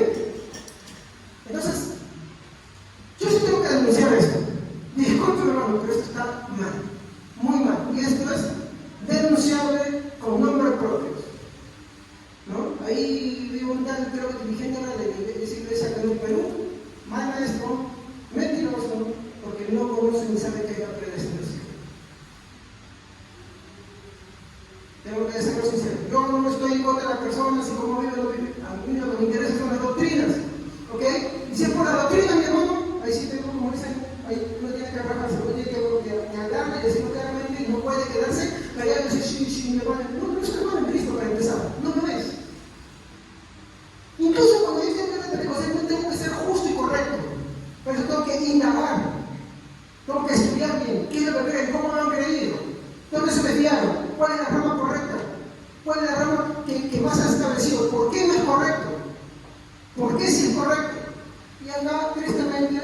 Entonces, yo sí tengo que denunciar esto. Disculpe, hermano, pero esto está mal, muy mal. Y esto es denunciable con nombres propios. ¿No? Ahí vivo un tal, creo que dirigente de esa iglesia acá en el Perú, mal maestro, mentiroso, porque no conoce ni sabe qué es la predestinación. Tengo que decirlo sincero. Yo no estoy en contra de la persona, así como vive o no vive. A mí lo que me interesa son las doctrinas. ¿Ok? Y si es por la doctrina, mi hermano, ahí sí tengo, como dicen, ahí uno tiene que arrancarse, uno tiene que hablarle y decirlo claramente y no puede quedarse callado y decir, sí, mi hermano. No es hermano en Cristo para empezar, no lo es. Incluso cuando yo tengo que hablar de cosas, no tengo que ser justo y correcto, pero tengo que indagar, tengo que estudiar bien, qué es lo que creen, cómo lo han creído, dónde se desviaron, cuál es la rama correcta, cuál es la rama que más ha establecido, por qué no es correcto. ¿Por qué sí es correcto? Y anda tristemente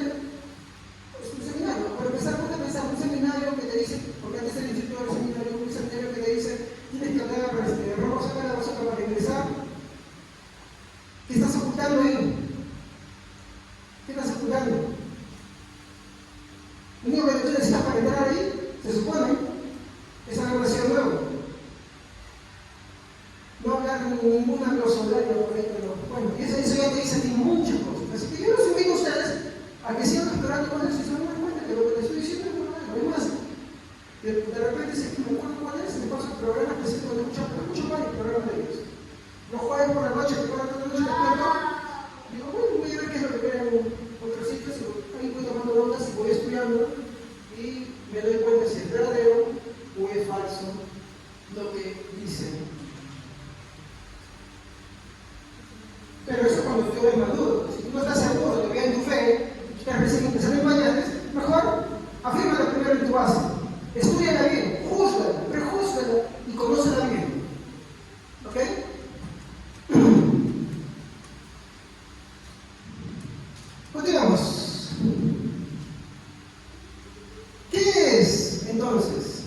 pues, un seminario. Para empezar, ponte a pensar un seminario que te dice, porque antes el instituto del seminario, un seminario que te dice, tienes que hablar robo saca la basura para ingresar. ¿Qué estás ocultando ahí? ¿Qué estás ocultando? Lo único que tú necesitas para entrar ahí, se supone, es la relación nueva. No hablar ninguna glosolaria por ahí, pero bueno, eso ya te dice a ti muchas cosas. Así que yo los invito a ustedes a que sigan explorando con eso y se van a dar cuenta que lo que les estoy diciendo es verdad. Además, de repente si me acuerdo cuál es, me paso el programa que siento de mucho varios programas de ellos. Los jueves por la noche, que por la noche despierto, digo, bueno, voy a ver qué es lo que crean en otros sitios, y ahí voy tomando notas y voy estudiando y me doy cuenta si es verdadero o es falso lo que dicen. Pero eso cuando tú eres maduro. Si tú no estás seguro de que en tu fe, estás recién empezando en pañales, mejor afírmala primero en tu base. Estúdiala bien, júzgala, prejúzgala y conócela bien. ¿Ok? Continuamos. ¿Qué es entonces?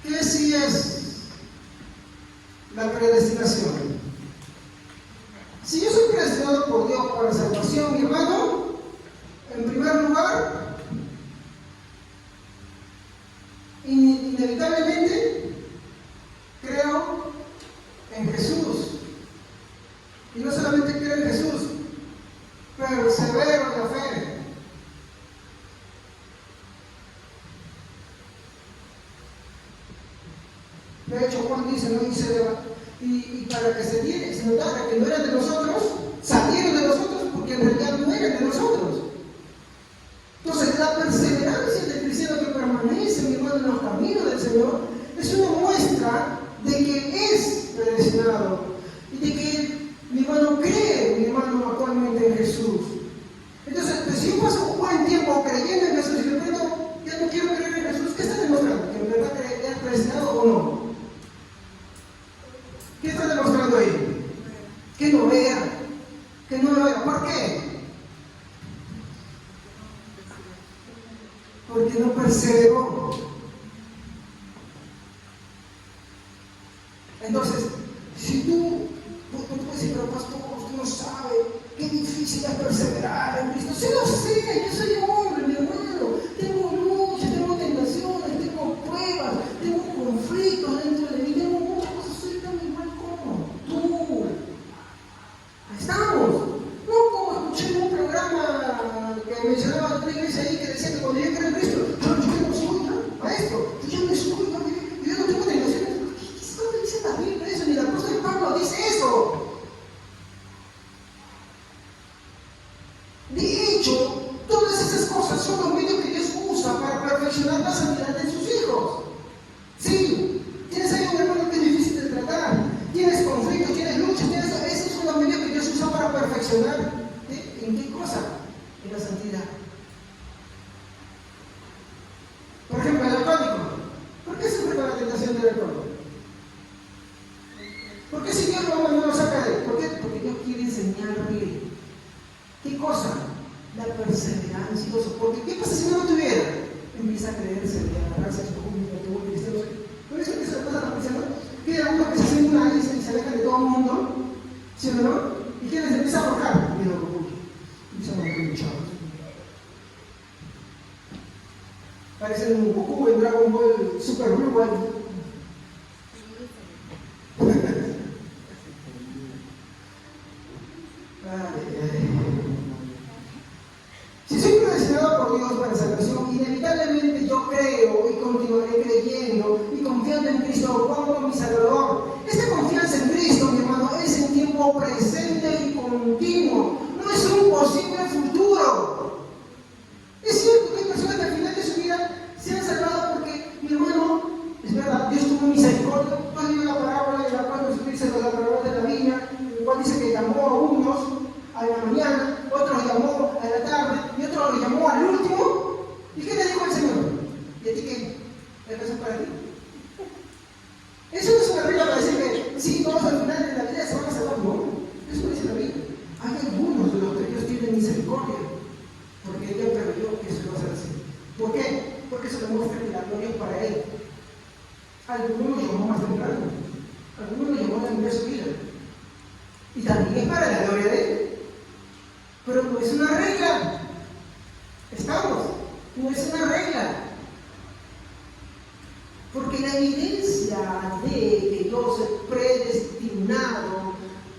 ¿Qué sí es la predestinación? Si yo soy predestinado por Dios para la salvación, mi hermano, en primer lugar, inevitablemente creo en Jesús. Y no solamente creo en Jesús, persevero en la fe. De hecho, Juan dice, no dice, y para que se notara que no eran de nosotros, salieron de nosotros porque en realidad no eran de nosotros. Entonces, la perseverancia del cristiano que permanece, mi hermano, en los caminos del Señor, es una muestra de que es predestinado y de que mi hermano cree, mi hermano, actualmente en Jesús. Entonces, pues, si yo paso un buen tiempo creyendo en Jesús y de pronto ya no quiero creer en Jesús, ¿qué está demostrando? ¿Que en verdad es predestinado o no? ¿Qué está demostrando? que no vea, que no lo vea. ¿Por qué? Porque no perseveró. Entonces, si tú puedes decir, pero pastor, usted no sabe qué difícil es perseverar en Cristo. Sí lo sé, yo soy hombre, mi hermano. Tengo luchas, tengo tentaciones, tengo pruebas, tengo conflictos dentro de mí, tengo muchas cosas. Soy tan igual como tú. Ahí estamos. No como escuché en un programa que mencionaba otra iglesia ahí que decía que cuando yo creo en Cristo, yo no soy maestro, yo ya no soy, yo no tengo tentaciones. ¿Dónde dice la Biblia eso? Ni el apóstol Pablo dice eso. De hecho, todas esas cosas son los medios que Dios usa para perfeccionar la santidad de sus hijos. Sí, tienes ahí un hermano que es difícil de tratar, tienes conflictos, tienes luchas, esos son los medios que Dios usa para perfeccionar. ¿En qué cosa? En la santidad. Por ejemplo, el alcohólico. ¿Por qué sufre con la tentación del alcohol? ¿Por qué si Dios no lo saca de él? ¿Por qué? Porque Dios quiere enseñarle. ¿Qué cosa? La perseverancia. Porque ¿qué pasa si no lo tuviera? Empieza a creerse y a agarrarse a su público, cristiano. ¿Por eso que se le pasa a la cristiana? Que algunos que se hacen una isla y se alejan de todo el mundo, ¿sí o no? ¿Y quiénes empieza a forjar? Mira, empiezan a morir luchados. Parecen un Goku en Dragon Ball Super Blue. Si soy predestinado por Dios para salvación, inevitablemente yo creo y continuaré creyendo y confiando en Cristo como mi Salvador. Esta confianza en Cristo, mi hermano, es en tiempo presente y continuo. No es un posible futuro. Es cierto que hay personas que al final de su vida se han salvado porque, mi hermano, es verdad, Dios tuvo misericordia. Cuando dio la parábola de la cual Jesucristo se la parábola de la viña, en el cual dice que llamó a unos a la mañana, otros llamó a la tarde y otros lo llamó al último. ¿Y qué le dijo el Señor? ¿Y a ti qué? ¿Qué pasa para ti? Eso no es una regla para decir que sí, todos al final de la vida se van a salvar. No, eso no dice la Biblia. Hay algunos de los que Dios tiene misericordia, porque Dios preveyó que eso iba a ser así. ¿Por qué? Porque eso demuestra que la gloria es para Él. Algunos lo llamó más temprano, algunos lo llamó en su vida, y también es para la gloria de Él. Pero no es una regla. ¿Estamos? No es una regla. Porque la evidencia de que Dios es predestinado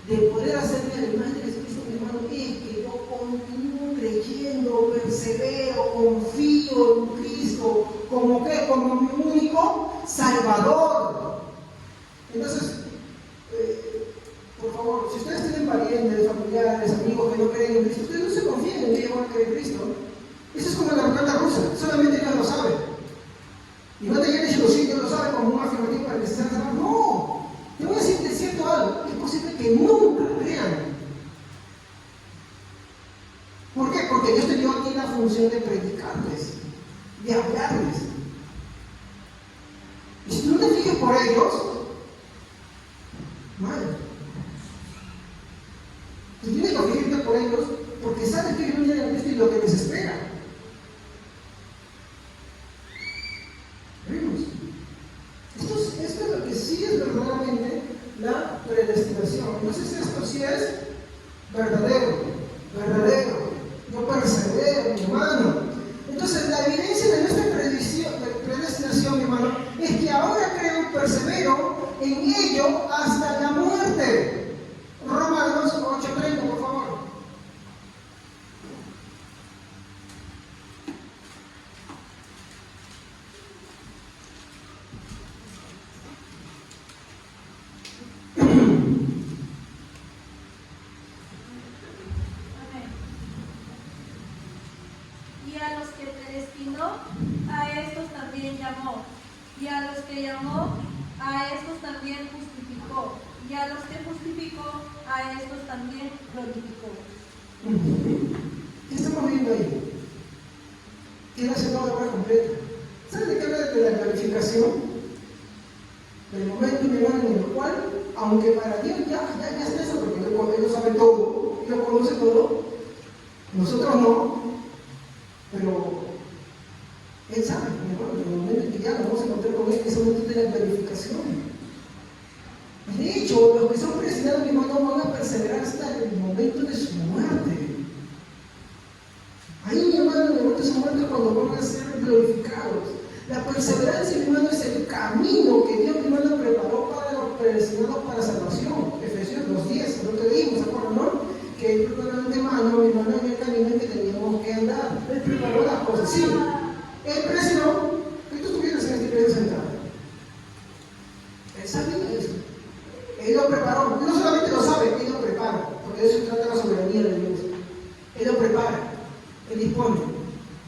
de poder hacerme a la imagen de Jesucristo, mi hermano, es que yo continúo creyendo, persevero, confío en Cristo como que, como mi único Salvador. Entonces, por favor, si ustedes tienen parientes, familiares, amigos que no creen en Cristo, ustedes no se confíen en que ellos van a creer en Cristo. Eso es como la ruleta rusa, solamente ellos lo saben. Y no te llenes diciendo, sí, Dios lo sabe, como un afirmativo para que se sean salvados. No, te voy a decir de cierto algo, es posible que nunca crean. ¿Por qué? Porque Dios te dio a ti la función de predicarles, de hablarles. Y si tú no te fijas por ellos, mal. Tú tienes que afligirte por ellos porque sabes que ellos no llegan a Cristo y lo que les espera. ¿Vimos? Esto es lo que sí es verdaderamente la predestinación. Entonces esto sí es verdadero, verdadero. Yo persevero, mi hermano. Entonces la evidencia de nuestra predestinación, mi hermano, es que ahora creo y persevero en ello hasta la muerte. Romanos 8:30, por favor. Y a los que predestinó, a estos también llamó. Y a los que llamó, a estos también justificó. Y a los que justificó, a estos también glorificó. ¿Qué estamos viendo ahí? ¿Quién hace toda la obra completa? ¿Saben de qué habla de la glorificación? Del momento momento, mi hermano, en el cual, aunque para Dios ya está eso, porque Él lo sabe todo, Él lo conoce todo, nosotros no, pero Él sabe, mi hermano, en el momento en que ya nos vamos a encontrar con Él, es el momento de la verificación. Y de hecho, los que son predestinados, mi hermano, van a perseverar hasta el momento de su muerte. Ahí, mi hermano, en el momento de su muerte, cuando van a ser glorificados. La perseverancia, mi hermano, es el camino que Dios, mi hermano, preparó para los predestinados para salvación. Efesios 2:10, lo que leímos, ¿se acuerdan, no? Que Él preparó de antemano, mi hermano, en el camino en que teníamos que andar. Él preparó las cosas, sí. Él presionó que tú estuvieras en este pedazo sentado. Él sabía eso. Él lo preparó. No solamente lo sabe, Él lo prepara. Porque de eso se trata la soberanía de Dios. Él lo prepara. Él dispone.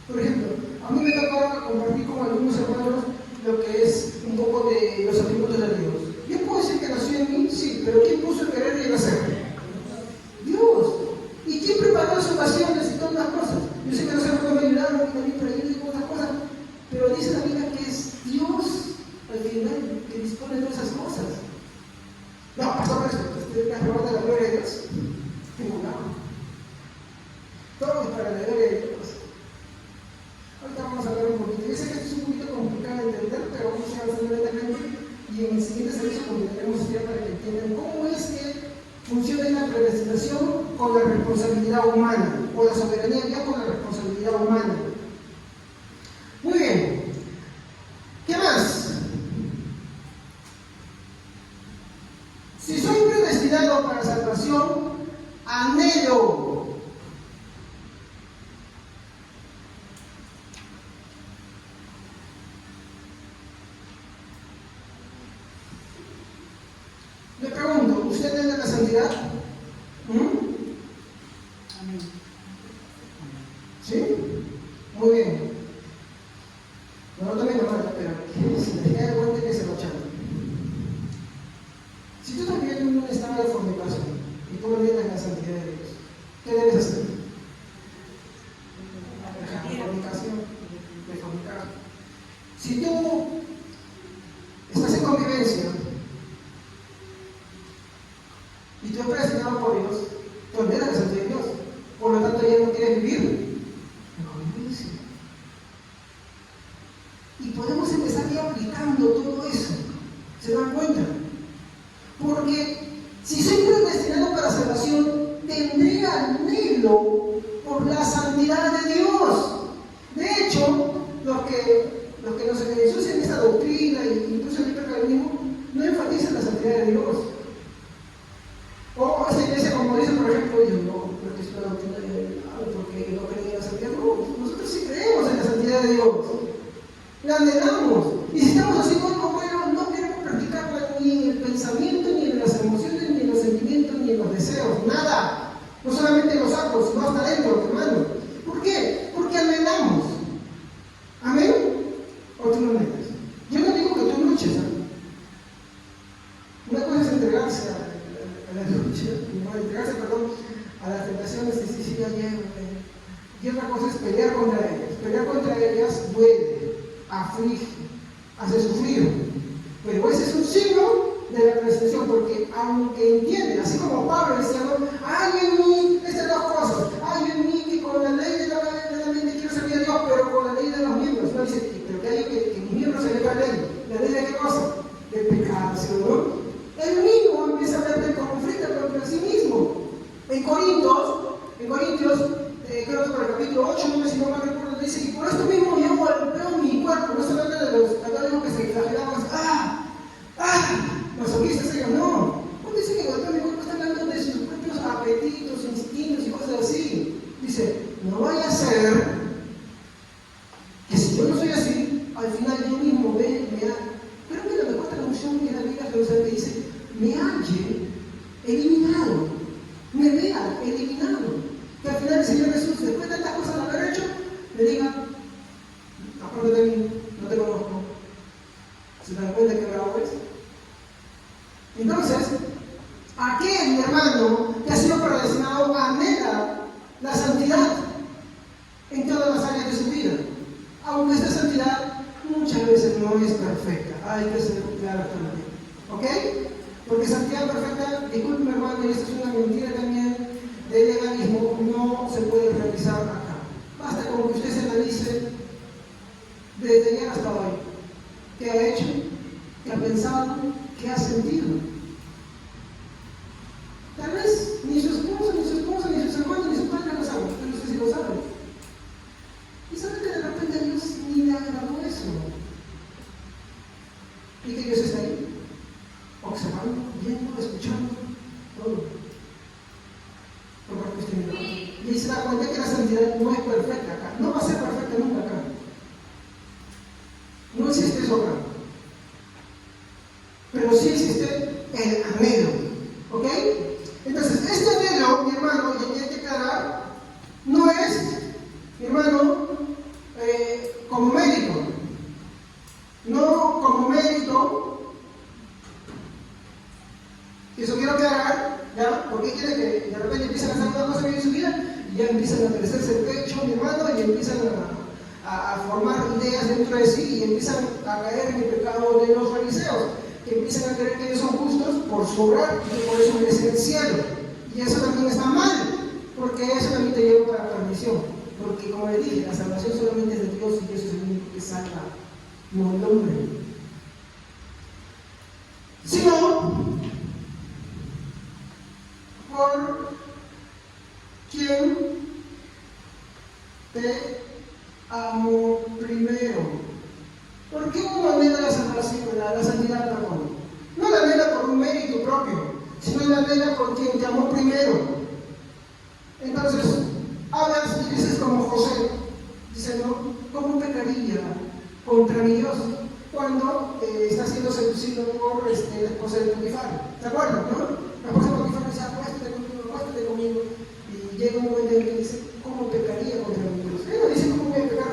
Por ejemplo, a mí me tocó compartir con algunos hermanos lo que es un poco de los atributos de Dios. Yo puedo decir que nació en mí, sí, pero ¿quién puso el querer y el hacer? Dios. ¿Y quién preparó las ocasiones y todas las cosas? Yo sé que los hermanos me ayudaron y también para ellos y todas las cosas, pero dice la Biblia que es Dios al final que dispone de todas esas cosas. No, pastor, usted me ha robado de la gloria de Dios. Ninguna. Todo es para la gloria de Dios. Ahorita vamos a hablar un poquito. Yo sé que esto es un poquito complicado de entender, pero vamos a ir avanzando lentamente y en el siguiente servicio continuaremos estudiando para que entiendan cómo es que funciona la predestinación con la responsabilidad humana, o la soberanía de Dios con la responsabilidad humana. Muy bien. ¿Qué más? Si soy predestinado para salvación, anhelo. Le pregunto, ¿usted tiene la santidad? Amén. ¿Sí? Muy bien. No, también no mata, pero si le cae el guante que se lo echan. Si tú estás viviendo en un estado de fornicación y tú no tienes la santidad de Dios, ¿qué debes hacer? Dejar la fornicación, de fornicar. Si tú estás en convivencia y tú eres predestinado por Dios, tú olvidas la santidad de Dios, por lo tanto ya no quieres vivir en convivencia. Y podemos empezar ya aplicando todo eso. ¿Se dan cuenta? Porque si soy predestinado para salvación, tendré anhelo por la santidad de Dios. De hecho, los que nos ensucian esta doctrina e incluso el hipercalvinismo no enfatizan la santidad de Dios. O esta iglesia, como dice, por ejemplo, yo no, porque es una doctrina de porque no creen en la santidad. No, nosotros sí creemos en la santidad de Dios. La anhelamos. Y si estamos haciendo algo bueno, no queremos practicarla ni en el pensamiento, ni en las emociones, ni en los sentimientos, ni en los deseos. Nada. No solamente en los actos, sino hasta dentro, hermano. ¿Por qué? Porque anhelamos. ¿Amén? ¿O tú no anhelas? Yo no digo que tú luches, ¿eh? Una cosa es entregarse a la lucha, entregarse, a las tentaciones y sí, ya llego. Y otra cosa es pelear contra ellas. Pelear contra ellas duele, aflige, hace sufrir. Pero ese es un signo de la predestinación, porque aunque entiende, así como Pablo decía, hay en mí estas dos cosas, hay en mí que con la ley de la mente quiero servir a Dios, pero con la ley de los miembros, no dice, pero que hay que mis miembros se le la ley. ¿La ley de qué cosa? Del pecado, ¿sí o no? Él mismo empieza a hablar del conflicto contra sí mismo. En Corintios, creo que por el capítulo 8, si no me recuerdo, dice que por esto mismo yo golpeo mi cuerpo. No se trata de los católicos que se flagelaban, masoquistas, ellos no. Cuando dice que golpeo mi cuerpo, está hablando de sus propios apetitos, instintos y cosas así. Dice, no vaya a ser que si yo no soy así, al final yo mismo pero mira, me cuesta la unción que la Biblia Jerusalén que dice, me halle eliminado, me vea eliminado. Que al final el Señor Jesús, después de tantas cosas de haber hecho, le diga, aparte de mí, no te conozco. ¿Se dan cuenta que bravo es? Entonces, aquel hermano que ha sido predestinado anhela la santidad en todas las áreas de su vida. Aunque esta santidad muchas veces no es perfecta. Hay que ser claro también. ¿Ok? Porque santidad perfecta, disculpen hermano, y esto es una mentira también del legalismo, no se puede realizar acá. Basta con que usted se analice desde ayer hasta hoy. ¿Qué ha hecho? ¿Qué ha pensado? ¿Qué ha sentido? Tal vez ni su esposa, ni su esposa, ni sus hermanos, ni su padre lo saben, pero usted sí lo sabe. Y sabe que de repente a Dios ni le agradó eso. Y que Dios está ahí, observando, viendo, escuchando, todo. Por parte de usted mismo. Y se da cuenta que la santidad no es perfecta acá. No va a ser perfecta nunca acá. No existe eso acá. Pero sí existe el anhelo. ¿Ok? Entonces, este anhelo, mi hermano, y aquí hay que aclarar, no es, mi hermano, como mérito. No como mérito. Y eso quiero aclarar, ¿ya? Porque quiere que de repente empiezan a hacer una cosa bien en su vida y ya empiezan a crecerse el pecho, mi hermano, y empiezan a formar ideas dentro de sí y empiezan a caer en el pecado de los fariseos, que empiezan a creer que ellos son justos por su obrar y que por eso merecen el cielo. Y eso también está mal, porque eso también te lleva para la perdición. Porque como les dije, la salvación solamente es de Dios y Dios es el único que salva, no el hombre. Sino por quien te amó primero. ¿Por qué uno anhela la salvación, la santidad, perdón? No la anhela por un mérito propio, sino la anhela por quien te amó primero. Entonces, hablas y dices como José, dice, no, ¿cómo pecaría contra mi Dios cuando está siendo seducido por la esposa de Potifar? ¿Se acuerdan, no? La esposa de Potifar dice, acuéstate conmigo. Y llega un momento en que dice, ¿cómo pecaría contra mi Dios? Él no dice, ¿cómo voy a pecar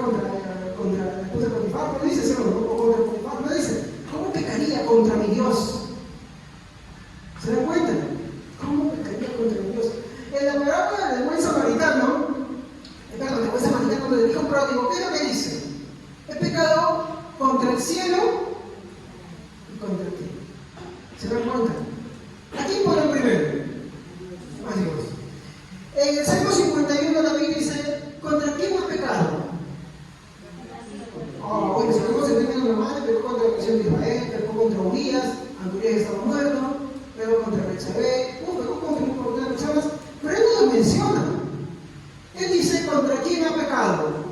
contra la esposa de Potifar? No dice eso, ¿no? O contra Potifar, no dice, ¿cómo pecaría contra mi Dios? ¿Se dan cuenta? ¿Cómo pecaría contra mi Dios? En la parábola del buen samaritano, del buen samaritano del hijo pródigo, ¿qué es lo que dice? He pecado contra el cielo y contra ti. ¿Se dan cuenta? ¿A quién ponen primero? A Dios. En el Salmo 51 David dice, ¿contra quién he pecado? Bueno, si podemos entender normal, pecó contra la nación de Israel, pecó contra Urias, aunque Urias estaba muerto, pecó contra Betsabé, pecó contra las personas, pero él no lo menciona. Él dice, ¿contra quién ha pecado?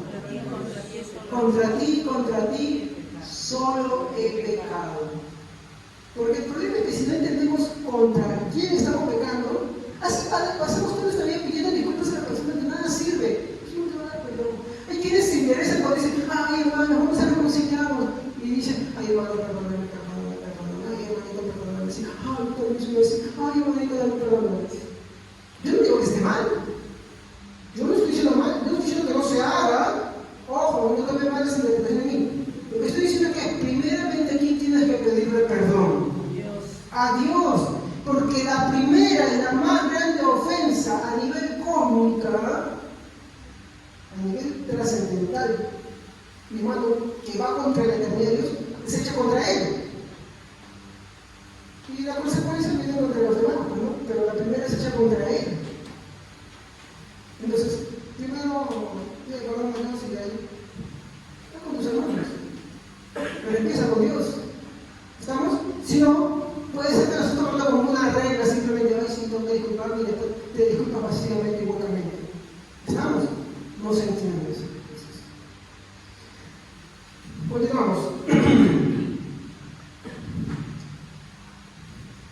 Contra ti, solo he pecado. Porque el problema es que si no entendemos contra quién estamos pecando, así pasamos toda nuestra vida pidiendo disculpas a la persona, de nada sirve. ¿Quién te va a dar perdón? Hay quienes se interesan cuando dicen, ay hermano, vamos a reconciliarnos. Y dicen, ay hermano, perdóname. Ay hermanito, perdóname. Ay hermanito, dame perdóname. Yo no digo que esté mal. Yo no estoy diciendo mal. Yo no estoy diciendo que no se haga. Ojo, no tome malas interpretaciones de mí. Lo que estoy diciendo es que primeramente aquí tienes que pedirle perdón a Dios, porque la primera y la más grande ofensa a nivel cósmica, a nivel trascendental, mi hermano, que va contra la eternidad de Dios, es hecha contra Él. Y la consecuencia viene contra los demás, ¿no? Pero la primera es hecha contra Él. Entonces, primero, pide perdón a Dios y de ahí, está con tus hermanos. Pero empieza con Dios. ¿Estamos? Si no, puede ser que nosotros tomamos como una regla, simplemente, ay, sí, tengo que disculparme y después te disculpas pasivamente y huecamente. ¿Estamos? No se entiende eso. Continuamos.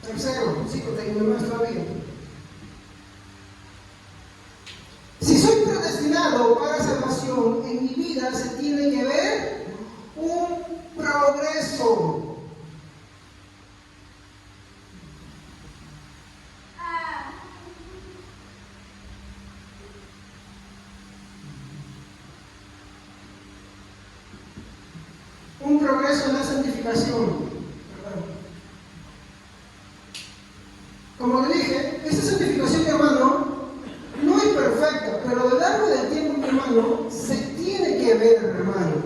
Tercero, sí, porque hay más todavía. Si soy predestinado para salvación, en mi vida se tiene que ver un progreso. Un progreso en la santificación. Como le dije, esta santificación, mi hermano, no es perfecta, pero a lo largo del tiempo, mi hermano, se tiene que ver, hermano.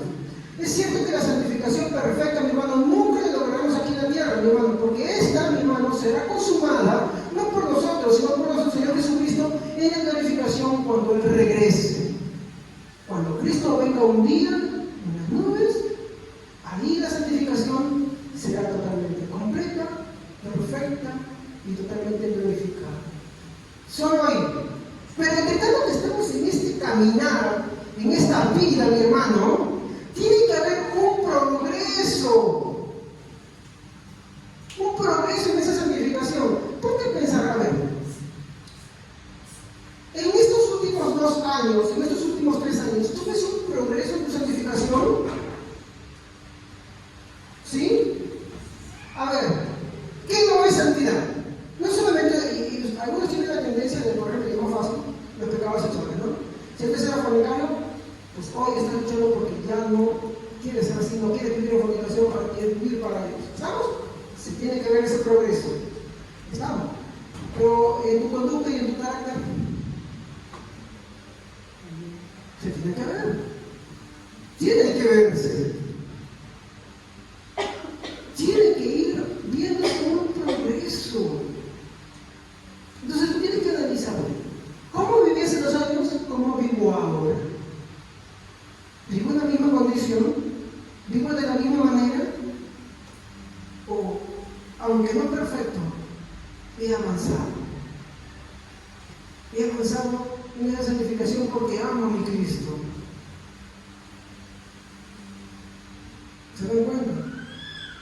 Es cierto que la santificación perfecta, mi hermano, nunca la lograremos aquí en la tierra, mi hermano, porque esta, mi hermano, se será consumada, no por nosotros, sino por nuestro Señor Jesucristo en la glorificación cuando Él regrese. Cuando Cristo venga un día en las nubes, ahí la santificación será totalmente completa, perfecta y totalmente glorificada. Solo ahí. Pero entre tanto que estamos en este caminar, en esta vida, mi hermano, tiene que haber un progreso. Un progreso en esa santificación. ¿Por qué pensar? A ver, en estos últimos 2 años, en estos últimos 3 años, ¿tú ves un progreso en tu santificación? ¿Sí? A ver, ¿qué no es santidad? No solamente, y algunos tienen la tendencia de, por ejemplo, que es más fácil, los pecados sexuales, ¿no? Si antes era fornicario, pues hoy está luchando porque ya no quiere ser así, no quiere vivir en fornicación para vivir para Dios. ¿Estamos? Se tiene que ver ese progreso. ¿Estamos? Pero en tu conducta y en tu carácter, se tiene que ver. Tiene que verse. Tiene que ir viendo un progreso. Entonces tú tienes que analizar, ¿cómo viví hace 2 años? ¿Cómo vivo ahora? ¿Vivo en la misma condición? ¿Vivo de la misma manera? ¿O, aunque no perfecto, he avanzado? He avanzado en la santificación porque amo a mi Cristo. ¿Se dan cuenta?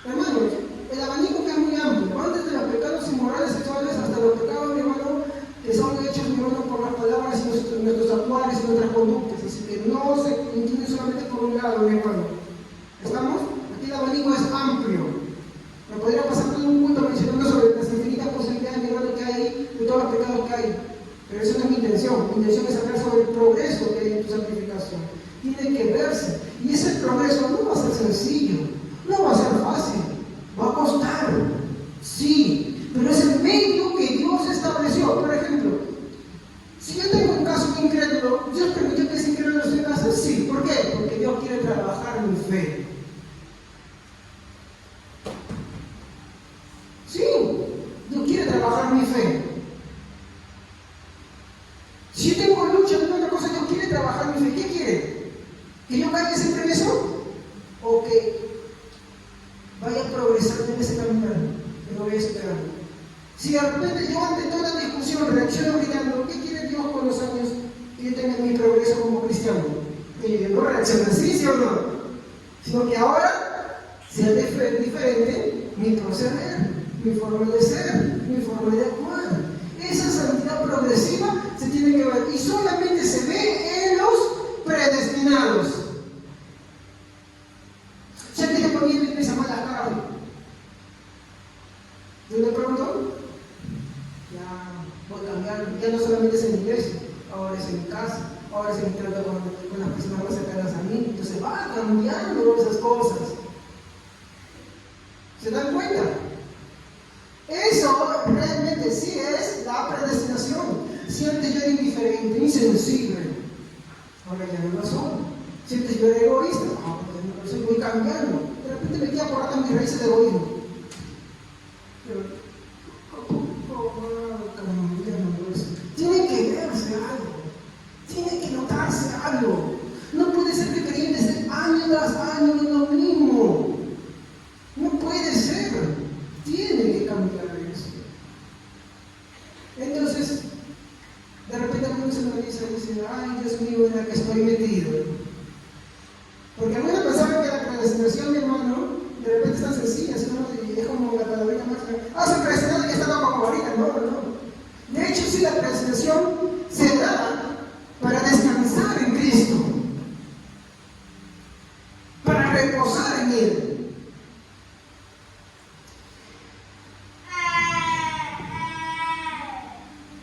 Hermanos, el abanico que es muy amplio, van desde los pecados inmorales sexuales hasta los pecados, mi hermano, que son hechos, mi hermano, por las palabras y nuestros actuales y nuestras conductas. Así que no se incline solamente por un lado, mi hermano. ¿Estamos? Aquí el abanico es amplio. Me podría pasar todo un punto mencionando sobre las infinitas posibilidades, mi hermano, que hay, de todos los pecados que hay. Pero esa no es mi intención. Mi intención es hablar sobre el progreso que hay en tu santificación. Tiene que verse. Y ese progreso no va a ser sencillo. No va a ser fácil, va a costar, sí, pero es el medio que Dios estableció. Por ejemplo, si yo tengo un caso de incrédulo, ¿Dios permitió que ese incrédulo esté en casa? Sí, ¿por qué? Porque Dios quiere trabajar mi fe. Sí, Dios quiere trabajar mi fe. Si yo tengo lucha en otra cosa, Dios quiere trabajar mi fe. ¿Qué quiere? ¿Que yo caiga siempre en eso? ¿O que vaya progresando en ese camino que no voy esperando? Si de repente yo ante toda discusión reacciono gritando, ¿qué quiere Dios con los años que yo tenga mi progreso como cristiano? Que yo no reaccione así, ¿sí o no? Sino que ahora sea diferente mi proceder, mi forma de ser, mi forma de actuar. Esa santidad progresiva se tiene que ver y solamente se ve en los predestinados. Ya que yo ponía en la iglesia malas caras. Yo le pregunto, ya voy a cambiar, ya no solamente es en la iglesia, ahora es en mi casa, ahora es en mi trato con las personas más cercanas a mí. Entonces va cambiando esas cosas. ¿Se dan cuenta? Eso realmente sí es la predestinación. Si antes yo era indiferente, insensible, ahora ya no lo soy. Si antes yo era egoísta, ahora ya no lo soy, voy cambiando. De repente me queda por acá mis raíces de egoísmo. Pero, ¿cómo va cambiando eso? Tiene que verse algo, tiene que notarse algo. No puede ser que creyentes estén año tras año en lo mismo. No puede ser. Tiene que cambiar eso. Entonces, de repente algunos se analizan y dicen, ay, Dios mío, en la que estoy metido. Porque algunos pensaban que la predestinación, mi hermano, de repente es tan sencilla, ¿no? Y es como la palabrita mágica. Ah, soy predestinado y ya está como ahorita. No, no. De hecho, sí, la predestinación se da para descansar en Cristo, para reposar en Él.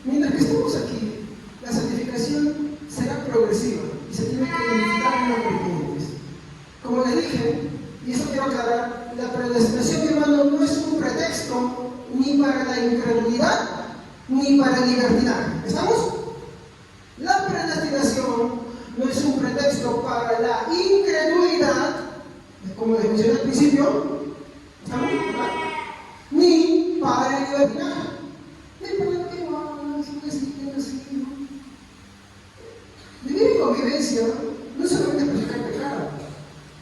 Mientras que estamos aquí, la santificación será progresiva y se tiene que identificar en los creyentes. Como les dije, y eso quiero aclarar, la predestinación, mi hermano, no es un pretexto ni para la incredulidad ni para la libertad. ¿Estamos? La predestinación no es un pretexto para la incredulidad, como les mencioné al principio, ¿estamos? Ni para la libertad. libertinaje. ¿Para qué vas? Así, ¿no? Vivir en convivencia no solamente es practicar pecado.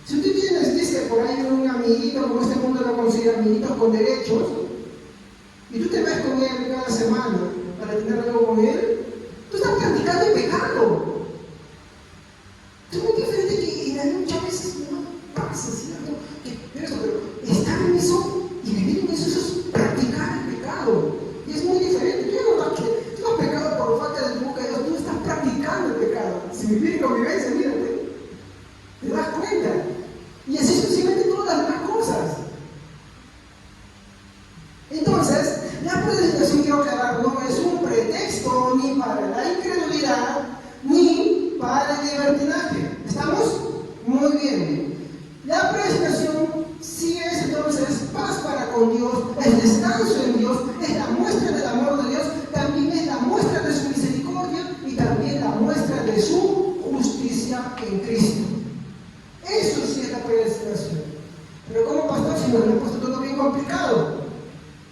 Si usted dice por ahí un amiguito, como este mundo lo considera amiguitos con derechos, y tú te ves con él cada semana para tener algo con él, tú estás practicando el pecado. Es muy diferente que en la lucha a veces no pasa, ¿cierto? Pero estar en eso y vivir en eso es practicar el pecado. Y es muy diferente. Tú no has pecado por falta de boca de Dios, tú estás practicando el pecado. Si vivir en convivencia, mírate, te das cuenta. Y así sucesivamente todas las demás cosas. Entonces, la predestinación, quiero aclarar, no es un pretexto ni para la incredulidad ni para el libertinaje. ¿Estamos? Muy bien. La predestinación sí es entonces paz para con Dios, es descanso en Dios, es la muestra del amor de Dios, también es la muestra de su misericordia y también la muestra de su justicia en Cristo. Eso sí es la predestinación. Pero como pastor, si me lo he puesto todo bien complicado.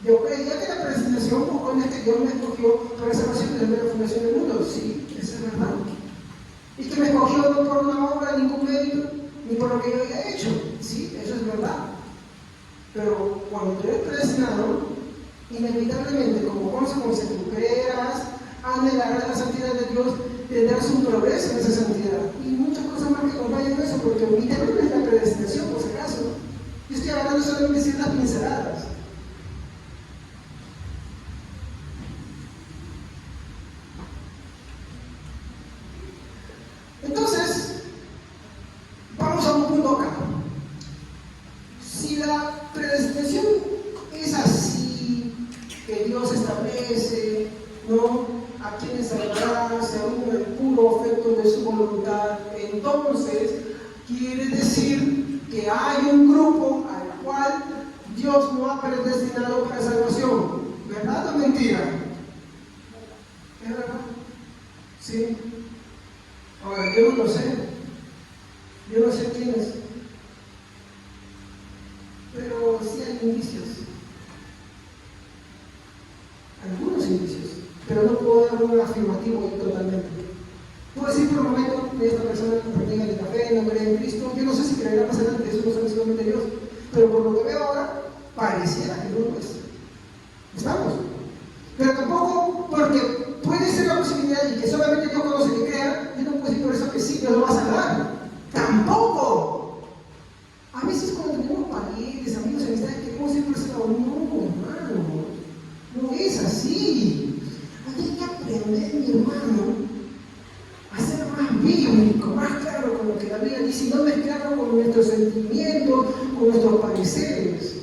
Yo creía que la predestinación con es que Dios me escogió para salvación desde la fundación del mundo. Sí, eso es verdad. Y que me escogió no por una obra, ningún mérito, ni por lo que yo haya hecho. Sí, eso es verdad. Pero cuando tú eres predestinado, inevitablemente, como consecuencia, tú creerás, anhelarás la santidad de Dios, tendrás un progreso en esa santidad. Y muchas cosas más que acompañan eso, porque mi tema no es la predestinación, por si acaso. Yo estoy hablando solamente de ciertas pinceladas. Entonces, vamos a un punto acá. Si la predestinación es así, que Dios establece, ¿no?, a quienes salvará según el puro afecto de su voluntad, entonces quiere decir que hay un grupo al cual Dios no ha predestinado para salvación. ¿Verdad o mentira? ¿Es verdad? Sí. Ahora, yo no lo sé. Yo no sé quién es. Pero sí hay indicios. Algunos indicios. Pero no puedo dar un afirmativo totalmente. Puedo decir por un momento de esta persona que practica el café, no cree en Cristo. Yo no sé si creerá más adelante, eso no sabe solamente Dios. Pero por lo que veo ahora, pareciera que no lo es. ¿Estamos? Pero tampoco, porque puede ser la posibilidad y que solamente Dios conoce que crea, yo no puedo decir por eso que sí, Dios lo va a salvar. Tampoco. A veces cuando tenemos parientes, amigos, amistades, queremos ser por ese lado. No, hermano, no es así. Hay que aprender, mi hermano, a ser más bíblico, más claro con lo que la Biblia dice, y no mezclarlo con nuestros sentimientos, con nuestros pareceres.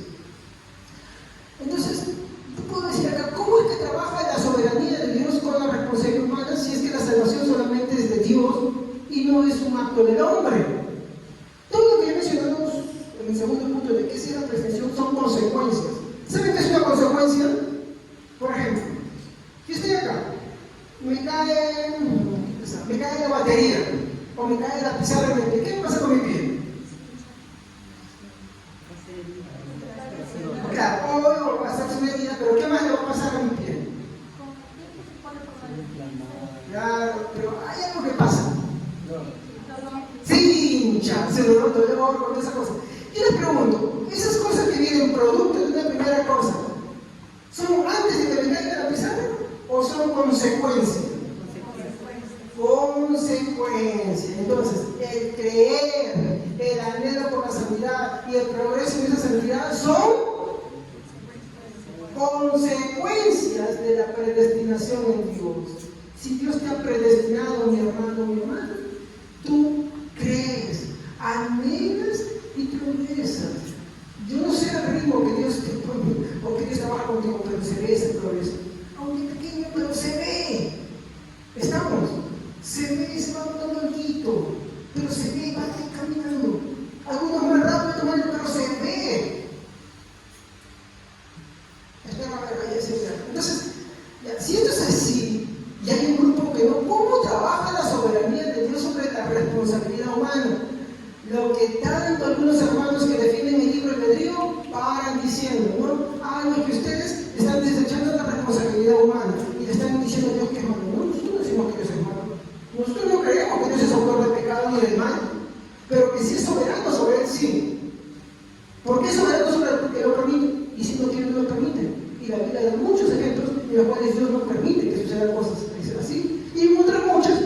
Entonces, te puedo decir acá, ¿cómo es que trabaja la soberanía de Dios con la responsabilidad humana si es que la salvación solamente es de Dios y no es un acto del hombre? Todo lo que ya mencionamos en el segundo punto de qué es la predestinación son consecuencias. ¿Saben qué es una consecuencia? Por ejemplo, yo estoy acá, me cae la batería o me cae la pizarra en el pie. ¿Qué me pasa con mi pie? Claro, hoy va a pasar su medida, pero ¿qué más le va a pasar a mi pie? Claro, pero hay algo que pasa. Sí, hincha, se lo noto, yo voy con esa cosa. Yo les pregunto, esas cosas que vienen producto de una primera cosa, ¿son antes de que me caiga la pizarra o son consecuencias? Consecuencia. Entonces, el creer, el anhelo por la santidad y el progreso en esa santidad son consecuencias de la predestinación en Dios. Si Dios te ha predestinado, mi hermano, mi hermana, tú crees, anhelas y progresas. Yo no sé el ritmo que Dios te pone o que Dios trabaja contigo, pero se ve ese progreso. Aunque pequeño, pero se ve. ¿Estamos? Se ve, se va dando algo, pero se ve, va caminando. Algunos más rápido, pero se ve. Entonces, si esto es así, y hay un grupo que no, ¿cómo trabaja la soberanía de Dios sobre la responsabilidad humana? Lo que tanto algunos hermanos que defienden el libro albedrío paran diciendo, ¿no? Ah, no, que ustedes están desechando la Biblia da muchos ejemplos en los cuales Dios no permite que sucedan cosas así, y en otras muchas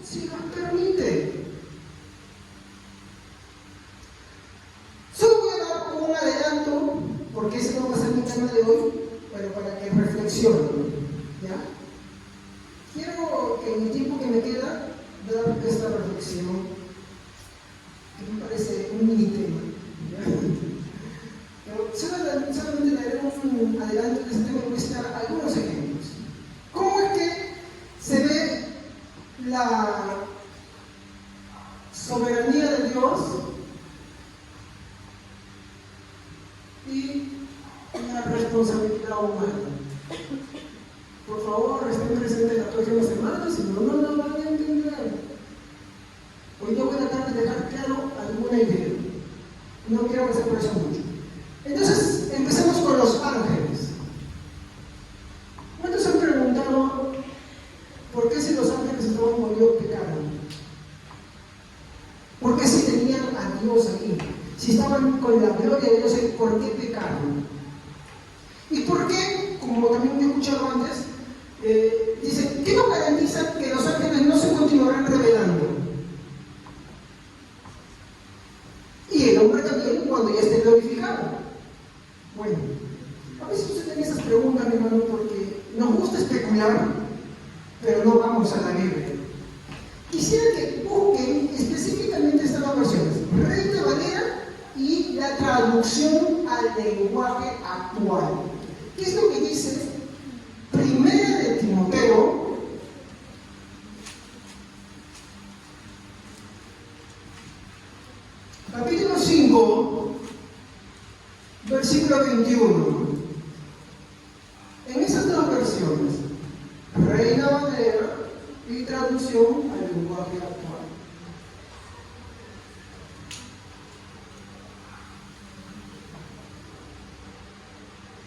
sí las permite. Solo voy a dar como un adelanto, porque ese no va a ser mi tema de hoy, pero para que reflexionen, ¿ya? Quiero que en el tiempo que me queda dar esta reflexión, que me parece un mini tema, ¿ya? Pero solamente daré un adelanto de este tema y voy a citar algunos ejemplos. ¿Cómo es que se ve la soberanía de Dios y la responsabilidad humana? Por favor, estén presentes las próximas semanas, si no, no van a entender. Hoy yo voy a tratar de dejar claro alguna idea. No quiero pasar por eso mucho. Entonces, empecemos con los ángeles. ¿Cuántos han preguntado por qué si los ángeles estaban con Dios pecaron? ¿Por qué si tenían a Dios aquí? Si estaban con la gloria de Dios, ¿por qué pecaron? ¿Y por qué, como también he escuchado antes, dice, ¿qué nos garantiza que los ángeles no se continuarán rebelando? Y el hombre también cuando ya esté glorificado. Bueno, a veces suceden esas preguntas, mi hermano, porque nos gusta especular, pero no vamos a la Biblia. Quisiera que busquen específicamente estas dos versiones, Reina Valera y la traducción al lenguaje actual. ¿Qué es lo que dice Primera de Timoteo, capítulo 5, versículo 21? En esas dos versiones, Reina Valera y traducción al lenguaje actual.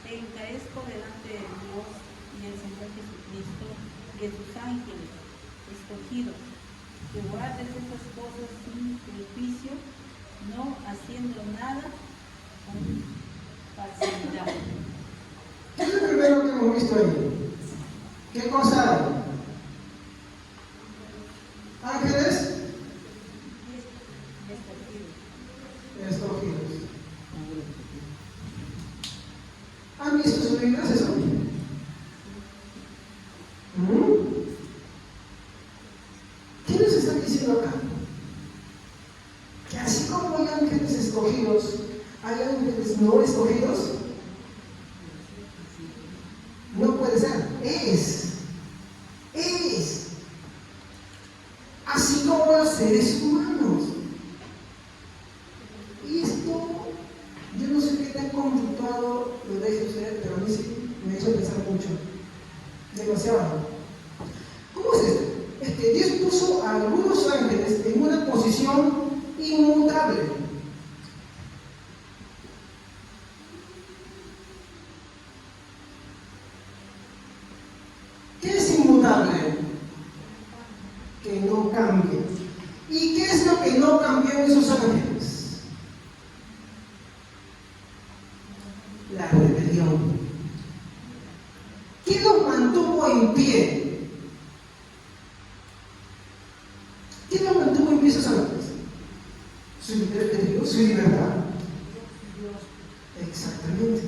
Te encarezco delante de Dios y el Señor Jesucristo y de sus ángeles escogidos, que guardes estas cosas sin prejuicio, no haciendo nada con falsedad. ¿Qué es lo primero que hemos visto ahí? ¿Qué cosa hay? Ángeles escogidos. ¿Han visto sus Biblias eso? ¿Qué nos está diciendo acá? Que así como hay ángeles escogidos, ¿hay ángeles no escogidos? No puede ser. Es. Así como los seres humanos. Y esto, yo no sé qué tan conflictuado lo deje usted, pero a mí sí me ha hecho pensar mucho. Demasiado. ¿Cómo es esto? Es que Dios puso a algunos ángeles en una posición inmutable. ¿Qué es inmutable? Que no cambie. ¿Y qué es lo que no cambió en esos ángeles? La rebelión. ¿Qué los mantuvo en pie? ¿Qué los mantuvo en pie esos ángeles? Su libertad. Exactamente.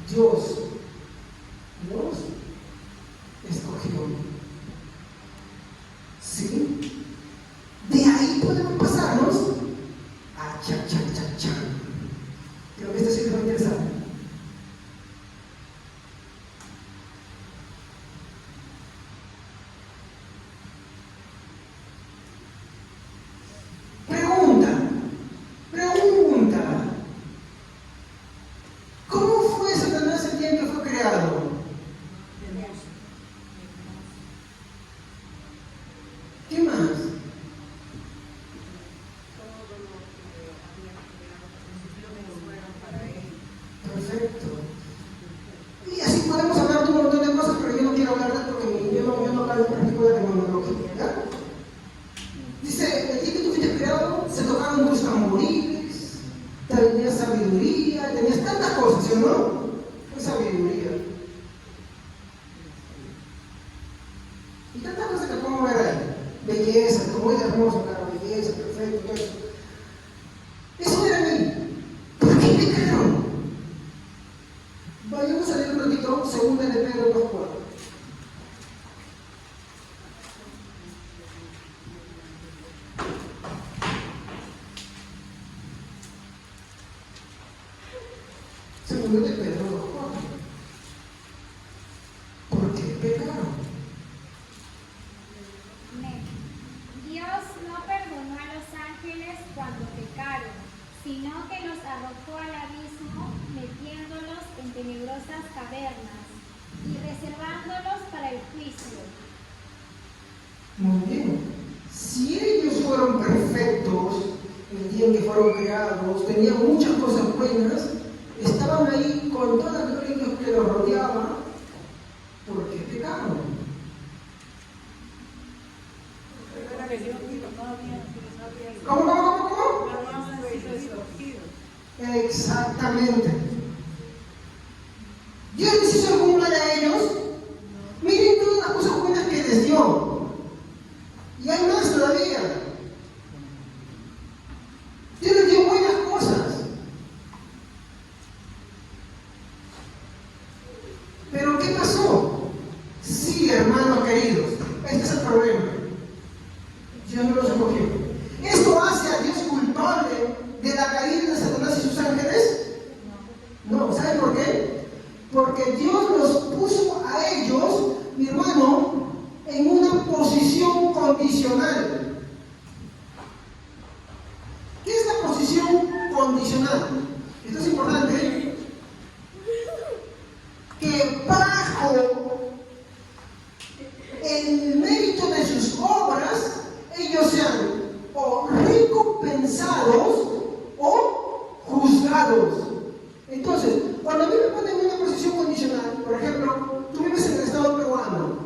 Dios escogió. ¿Sí? De ahí podemos pasarnos a cha. Creo que esto sí que es muy interesante. Pregunta. ¿Cómo fue Satanás el día que o no? Es sabiduría. Y tantas cosas que podemos ver ahí. Belleza, como es hermoso, claro, belleza, perfecto, todo eso. Eso era mí. ¿Por qué pecaron? Vayamos a leer un ratito, segunda de Pedro 2:4. Segunda de Pedro 2:4. ¿Por qué pecaron? Dios no perdonó a los ángeles cuando pecaron, sino que los arrojó al abismo, metiéndolos en tenebrosas cavernas y reservándolos para el juicio. Muy bien. Si ellos fueron perfectos el día en que fueron creados, tenían muchas cosas buenas, estaban ahí con toda la gloria de Dios que los rodeaba, ¿por qué pecaron? Recuerda que Dios dijo, no había ¿Cómo? no habían sido escogidos. Exactamente. Dios les hizo algún mal a ellos. Miren todas las cosas buenas que les dio. Y hay más todavía. Dios les dio buenas cosas. Pero ¿qué pasó? Sí, hermanos queridos, este es el problema. Dios no los escogió. ¿Esto hace a Dios culpable de la caída de Satanás y sus ángeles? No, ¿saben por qué? Porque Dios los puso a ellos, mi hermano, en una posición condicional. ¿Qué es la posición condicional? Esto es importante. Que bajo el mérito de sus obras, ellos sean o recompensados o juzgados. Entonces, cuando a mí me ponen en una posición condicional, por ejemplo, tú vives en el Estado peruano,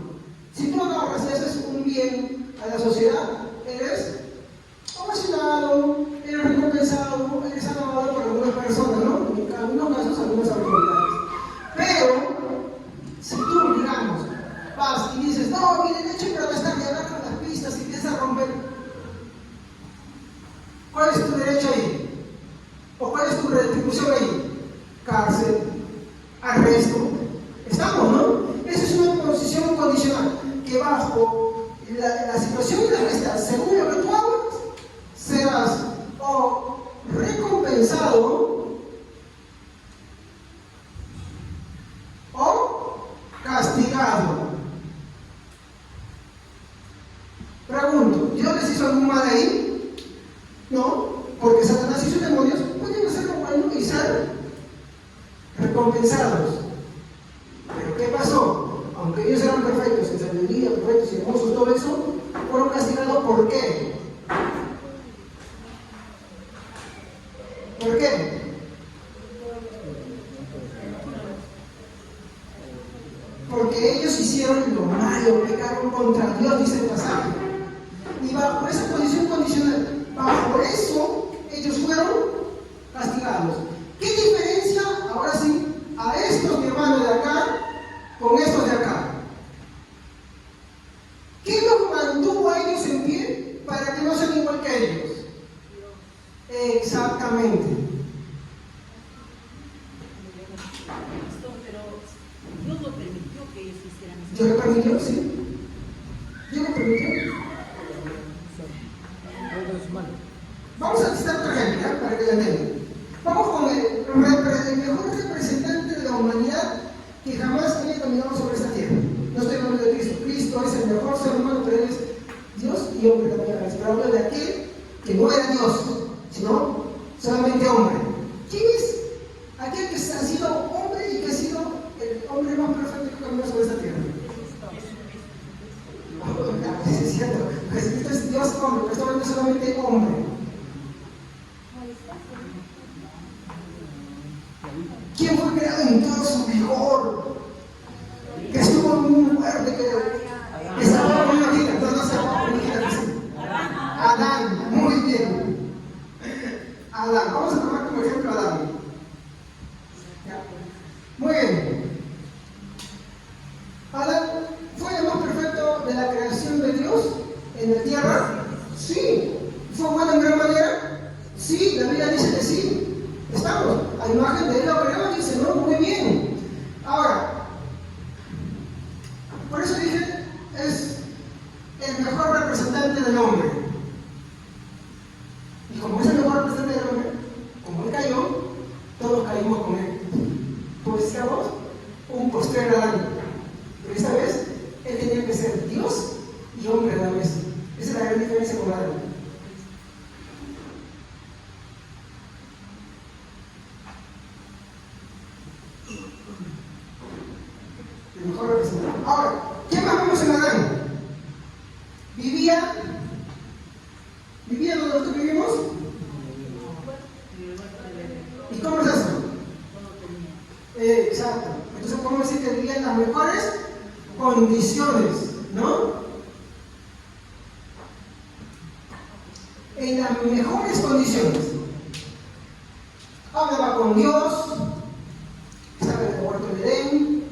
si tú agarras y haces un bien a la sociedad, eres ovacionado, eres recompensado, eres alabado por algunas personas, ¿no? En algunos casos, algunas autoridades. Pero, si tú, digamos, vas y dices, no, mi derecho es protestar, y agarras las pistas y empiezas a romper, ¿cuál es tu derecho ahí? ¿O cuál es tu retribución ahí? Cárcel, arresto. Estamos, ¿no? Esa es una posición condicional, que bajo la situación en la que estás, según lo que tú hagas, serás o recompensado o castigado. Pregunto, ¿Dios les hizo algún mal ahí? No, porque Satanás y sus demonios pueden hacer lo bueno y ser recompensados. Pero ¿qué pasó? Aunque ellos eran perfectos, en sabiduría, perfectos y hermosos, todo eso, fueron castigados. ¿Por qué? ¿Por qué? Porque ellos hicieron lo malo, pecaron contra Dios, dice el pasaje. Y bajo esa posición condicional, bajo eso, ellos fueron castigados. ¿Qué diferencia, ahora sí, a estos, mi hermano, de acá, con estos de acá? ¿Qué los mantuvo a ellos en pie para que no sean igual que ellos? Exactamente. Pero Dios lo permitió que ellos hicieran eso. ¿Dios lo permitió? Sí. ¿Dios lo permitió? Vamos a citar otro ejemplo, ¿eh? Para que lo entiendan. Vamos con el mejor representante de la humanidad que jamás haya caminado sobre esta tierra. No estoy hablando de Cristo. Cristo es el mejor ser humano, pero Él es Dios y hombre también a la vez. Pero hablo de aquel que no era Dios, sino solamente hombre. ¿Quién es? Aquel que ha sido hombre y que ha sido el hombre más perfecto que caminó sobre esta tierra. Es cierto, Jesucristo es Dios hombre, pero está hablando solamente hombre. ¿Quién fue creado en todo su vigor? Que estuvo muy fuerte, que estaba muy bonita, no se va a Adán, muy bien. Adán, vamos a tomar como ejemplo a Adán. ¿Ya? Muy bien. Adán fue el más perfecto de la creación de Dios en la tierra. Sí. ¿Fue bueno en gran manera? Sí, la Biblia dice que sí. Estamos a imagen de él lo creó, dice, no, muy bien. Ahora, por eso dije, es el mejor representante del hombre. Y como es el mejor representante del hombre, como él cayó, todos caímos con él. Pues seamos un postrer Adán. Pero esta vez, él tenía que ser Dios y hombre a la vez. Esa es la gran diferencia con Adán. El mejor representante. Ahora, ¿qué más vemos en Adán? Vivía donde nosotros vivimos. ¿Y cómo es eso? Exacto. Entonces podemos decir que vivía en las mejores condiciones, ¿no? En las mejores condiciones. Hablaba con Dios, estaba en el huerto de Edén,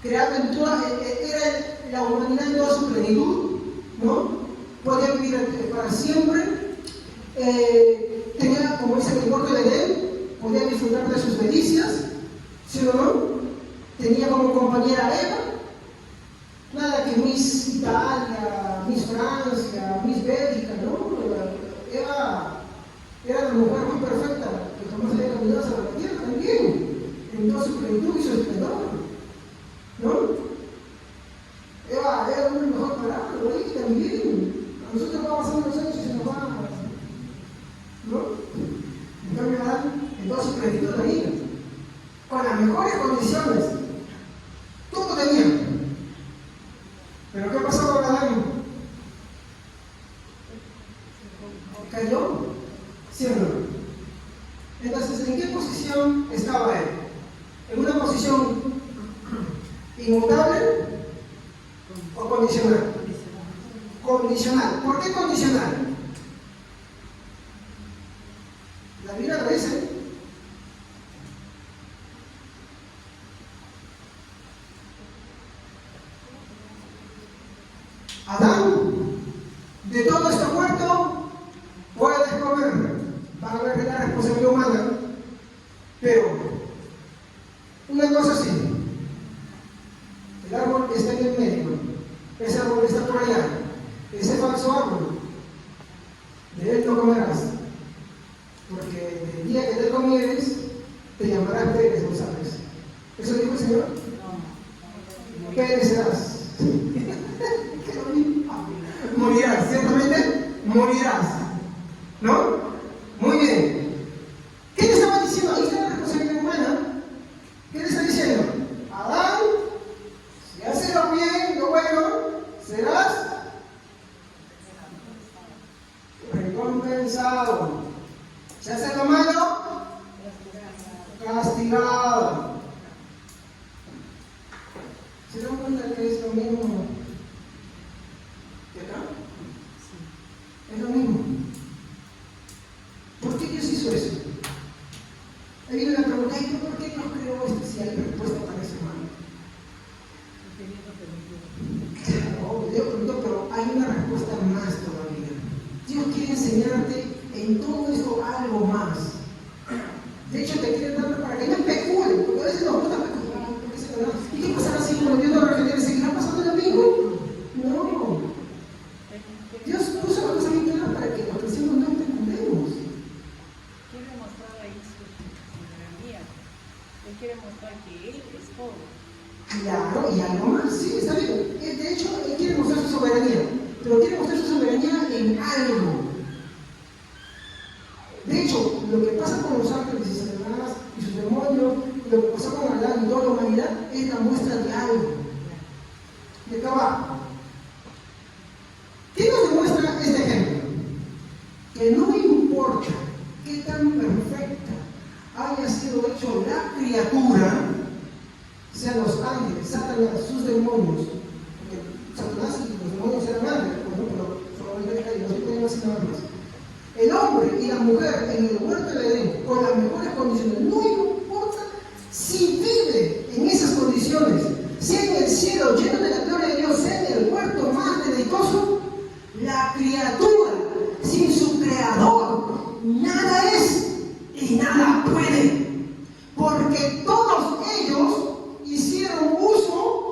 creado en toda, era la humanidad en toda su plenitud, ¿no? Podía vivir para siempre, tenía, como dice el huerto de Edén, podía disfrutar de sus delicias, ¿sí o no? Tenía como compañera a Eva, nada que Miss Italia, Miss Francia, Miss Bélgica, ¿no? Eva era la mujer muy perfecta que jamás había caminado sobre la tierra también, en toda su plenitud y su esplendor, ¿no? Eva era una mejor palabra, lo dije también. A nosotros va pasando los años y se nos va, ¿no? En cambio, Adán, en toda su plenitud de vida, con las mejores condiciones, todo tenía. Pero ¿qué pasó con Adán? ¿Cayó? ¿Sí o no? Entonces, ¿en qué posición estaba él? ¿En una posición inmutable o condicional? Condicional. ¿Por qué condicional? La Biblia lo dice. Adán, de todo este huerto puedes comer. Van a ver la responsabilidad humana. Pero, una cosa sí, el árbol está en el medio, ese árbol está por allá, ese falso árbol, de él no comerás, porque el día que te comieres, te llamarás Pérez, ¿no sabes? ¿Eso dijo el Señor? No. Pérez serás. Morirás, ciertamente morirás, ¿no? Muy bien. ¿Qué le estaba diciendo? Ahí está la responsabilidad humana. ¿Qué le está diciendo? Adán, si haces lo bien, lo bueno, serás recompensado. Si haces lo malo, castigado. ¿Se dan cuenta que es lo mismo que acá? Es lo mismo. ¿Por qué Dios hizo eso? Ahí viene la pregunta, ¿por qué Dios creó esto si hay respuesta para ese mal? Claro, Dios preguntó, pero hay una respuesta más todavía. Dios quiere enseñarte en todo esto algo más. De hecho, te quiere dar para que no especulen, porque a veces nos gusta especular. ¿Y qué pasará si cuando Dios nos refiere? ¿Seguirá pasando lo mismo? No. Dios puso las cosas bien claras para que los cristianos no especulemos. Quiere mostrar ahí su soberanía. Él quiere mostrar que Él es todo. Claro, y algo más, sí, está bien. De hecho, Él quiere mostrar su soberanía, pero quiere mostrar su soberanía en algo. De hecho, lo que pasa con los ángeles y Satanás y sus demonios, lo que pasó con Adán y toda la humanidad, es la muestra de algo. De acá abajo. ¿Qué nos demuestra este ejemplo? Que no importa qué tan perfecta haya sido hecho la criatura, sean los ángeles, Satanás, sus demonios, porque Satanás y los demonios eran ángeles, pero solamente caídos, no podían hacer nada más. El hombre y la mujer en el huerto de Edén, con las mejores condiciones, no importa si nada es y nada puede, porque todos ellos hicieron uso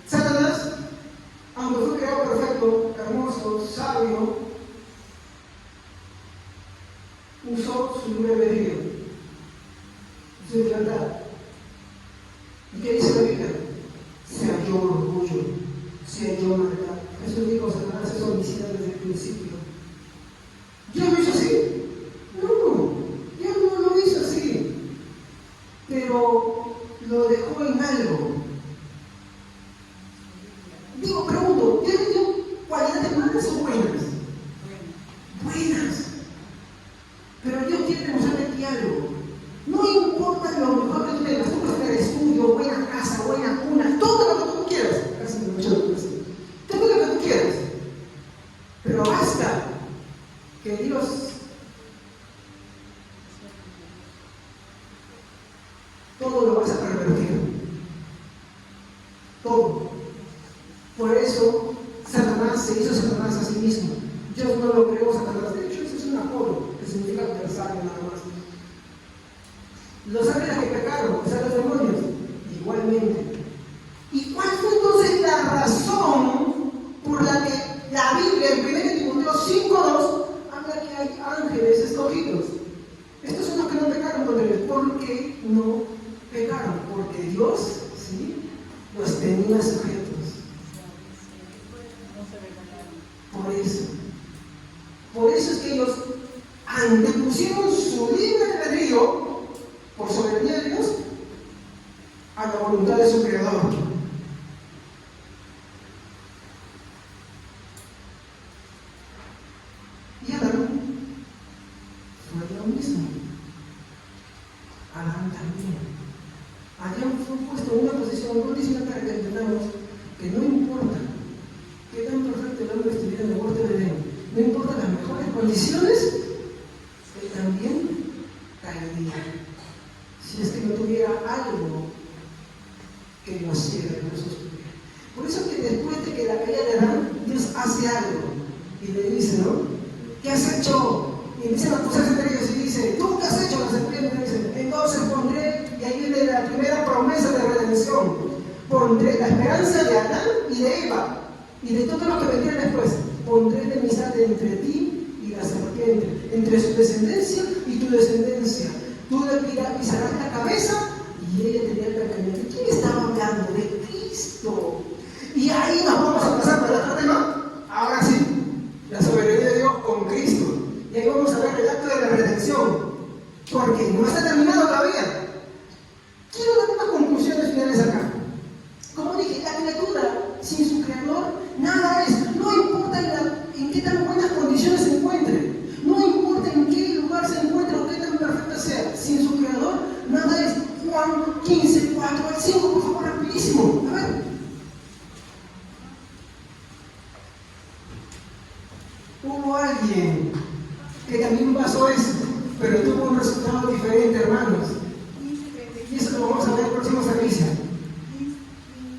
Satanás, aunque fue creado perfecto, hermoso, sabio, usó su libre albedrío, su libertad. ¿Y qué dice la Biblia? Se halló orgullo, se halló maldad. Jesús dijo: Satanás es homicida desde el principio. ¿Dios lo hizo así? No, Dios no lo hizo así, pero lo dejó en algo. Digo, pregunto, ¿Dios le dio cualidades malas o buenas? Buenas. Pero Dios quiere demostrarte aquí algo. No importa lo mejor que tú tengas, tú puedes tener estudio, buena casa, buena cuna, todo lo que tú quieras. Todo lo que tú quieras. Pero basta que Dios todo lo vas a pervertir. Todo. Por eso Satanás se hizo Satanás a sí mismo. Dios no lo creó Satanás. De hecho, eso es un apodo que significa adversario nada más. Los ángeles que pecaron, o sea, los demonios, igualmente. ¿Y cuál fue entonces la razón por la que la Biblia en 1 Timoteo 5:2 habla que hay ángeles escogidos? Estos son los que no pecaron contra Dios. ¿Por qué no pecaron? Porque Dios, ¿sí?, los tenía sujetos. Por eso es que ellos antepusieron su libre albedrío por soberanía de Dios a la voluntad de su Creador. Y Adán fue lo mismo. Adán también. Adán fue puesto en una posición condicional para que entendamos que no importa qué tan perfecto el hombre estuviera en el huerto de Edén, no importa las mejores condiciones, él también caería. Si es que no tuviera algo que lo hiciera, que lo sostuviera. Por eso que después de que la caída de Adán, Dios hace algo y le dice, ¿no? ¿Qué has hecho? Y empiezan a acusarse entre ellos y dice, ¿tú qué has hecho? La serpiente dice, entonces pondré, y ahí viene la primera promesa de redención, pondré la esperanza de Adán y de Eva y de todos los que vendrían después. Pondré enemistad entre ti y la serpiente, entre su descendencia y tu descendencia. Tú le pisarás la cabeza y ella tenía el cañón. ¿Quién estaba hablando? De Cristo. Y ahí nos vamos a pasar para el otro tema. Ahora sí, la soberanía de Dios con Cristo. Y ahí vamos a ver el acto de la redención, porque no está terminado todavía. Quiero dar unas conclusiones finales acá. Como dije, la criatura sin su creador nada es. No importa en qué tan buenas condiciones se encuentre, no importa en qué lugar se encuentre o qué tan perfecta sea, sin su creador nada es. Juan 15, 4 al 5, por favor, rapidísimo. A ver. Hubo alguien que también pasó eso, pero tuvo un resultado diferente, hermanos. Y eso lo vamos a ver en el próximo servicio.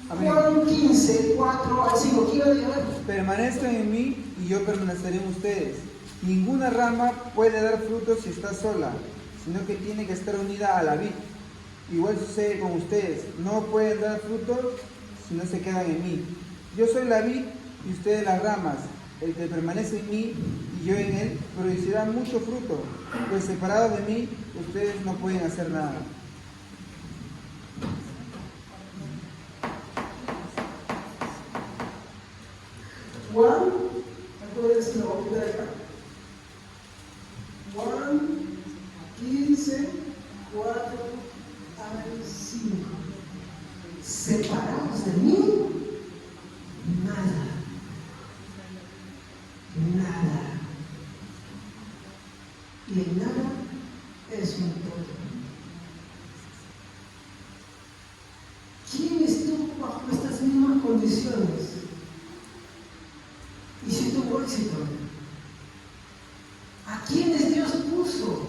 Juan 15, 4 al 5. Quiero decir, permanezcan en mí y yo permaneceré en ustedes. Ninguna rama puede dar frutos si está sola, sino que tiene que estar unida a la vid. Igual sucede con ustedes. No pueden dar frutos si no se quedan en mí. Yo soy la vid y ustedes las ramas. El que permanece en mí y yo en él producirá mucho fruto, pues separados de mí ustedes no pueden hacer nada. Juan, acuérdense, lo voy a poner acá. Juan 15, 4 al 5. Separados de mí, nada. Nada. Y el nada es un todo. ¿Quién estuvo bajo estas mismas condiciones y si tuvo éxito? ¿A quiénes Dios puso?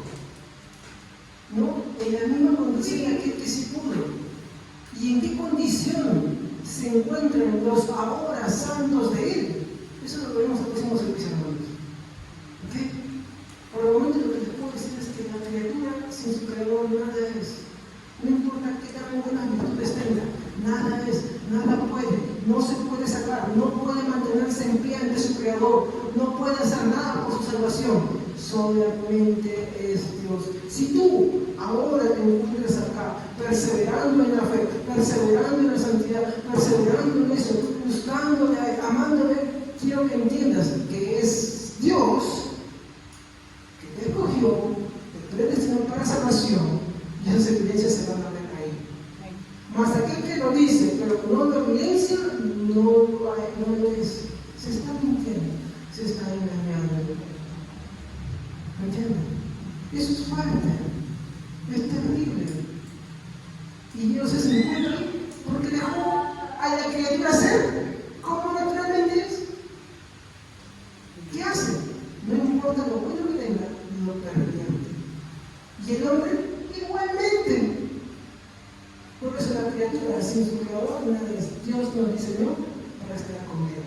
y en qué condición se encuentran los ahora santos de Él. Eso lo veremos en el próximo servicio, hermanos. ¿Ok? Por el momento lo que les puedo decir es que la criatura sin su creador nada es. No importa qué tan buenas virtudes tenga, nada es, nada puede, no se puede sacar, no puede mantenerse en pie ante su creador, no puede hacer nada por su salvación. Solamente es Dios. Si tú ahora te encuentras acá, perseverando en la fe, perseverando en la santidad, perseverando en eso, buscándole, amándole, quiero que entiendas que es Dios que te escogió, te predestinó para salvación, y esas evidencias se van a ver ahí. Mas aquel que lo dice, pero no lo evidencia, no es. Se está mintiendo, se está engañando. ¿Me entienden? Eso es fuerte, es terrible. Y Dios se encuentra ahí porque dejó a la criatura ser como naturalmente es. ¿Qué hace? No importa lo bueno que tenga, lo perdiente. Y el hombre igualmente. Por eso la criatura sin su creador nada es. Dios nos diseñó para estar con Él,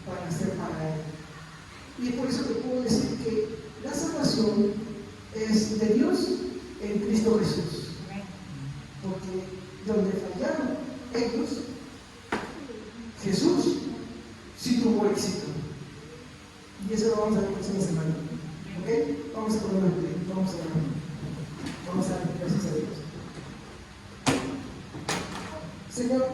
para ser para Él. Y es por eso que puedo decir que la salvación es de Dios en Cristo Jesús. Porque donde fallaron ellos, Jesús sí tuvo éxito. Y eso lo vamos a ver la próxima semana. ¿Ok? Vamos a poner un pie, vamos a dar gracias a Dios. Señor.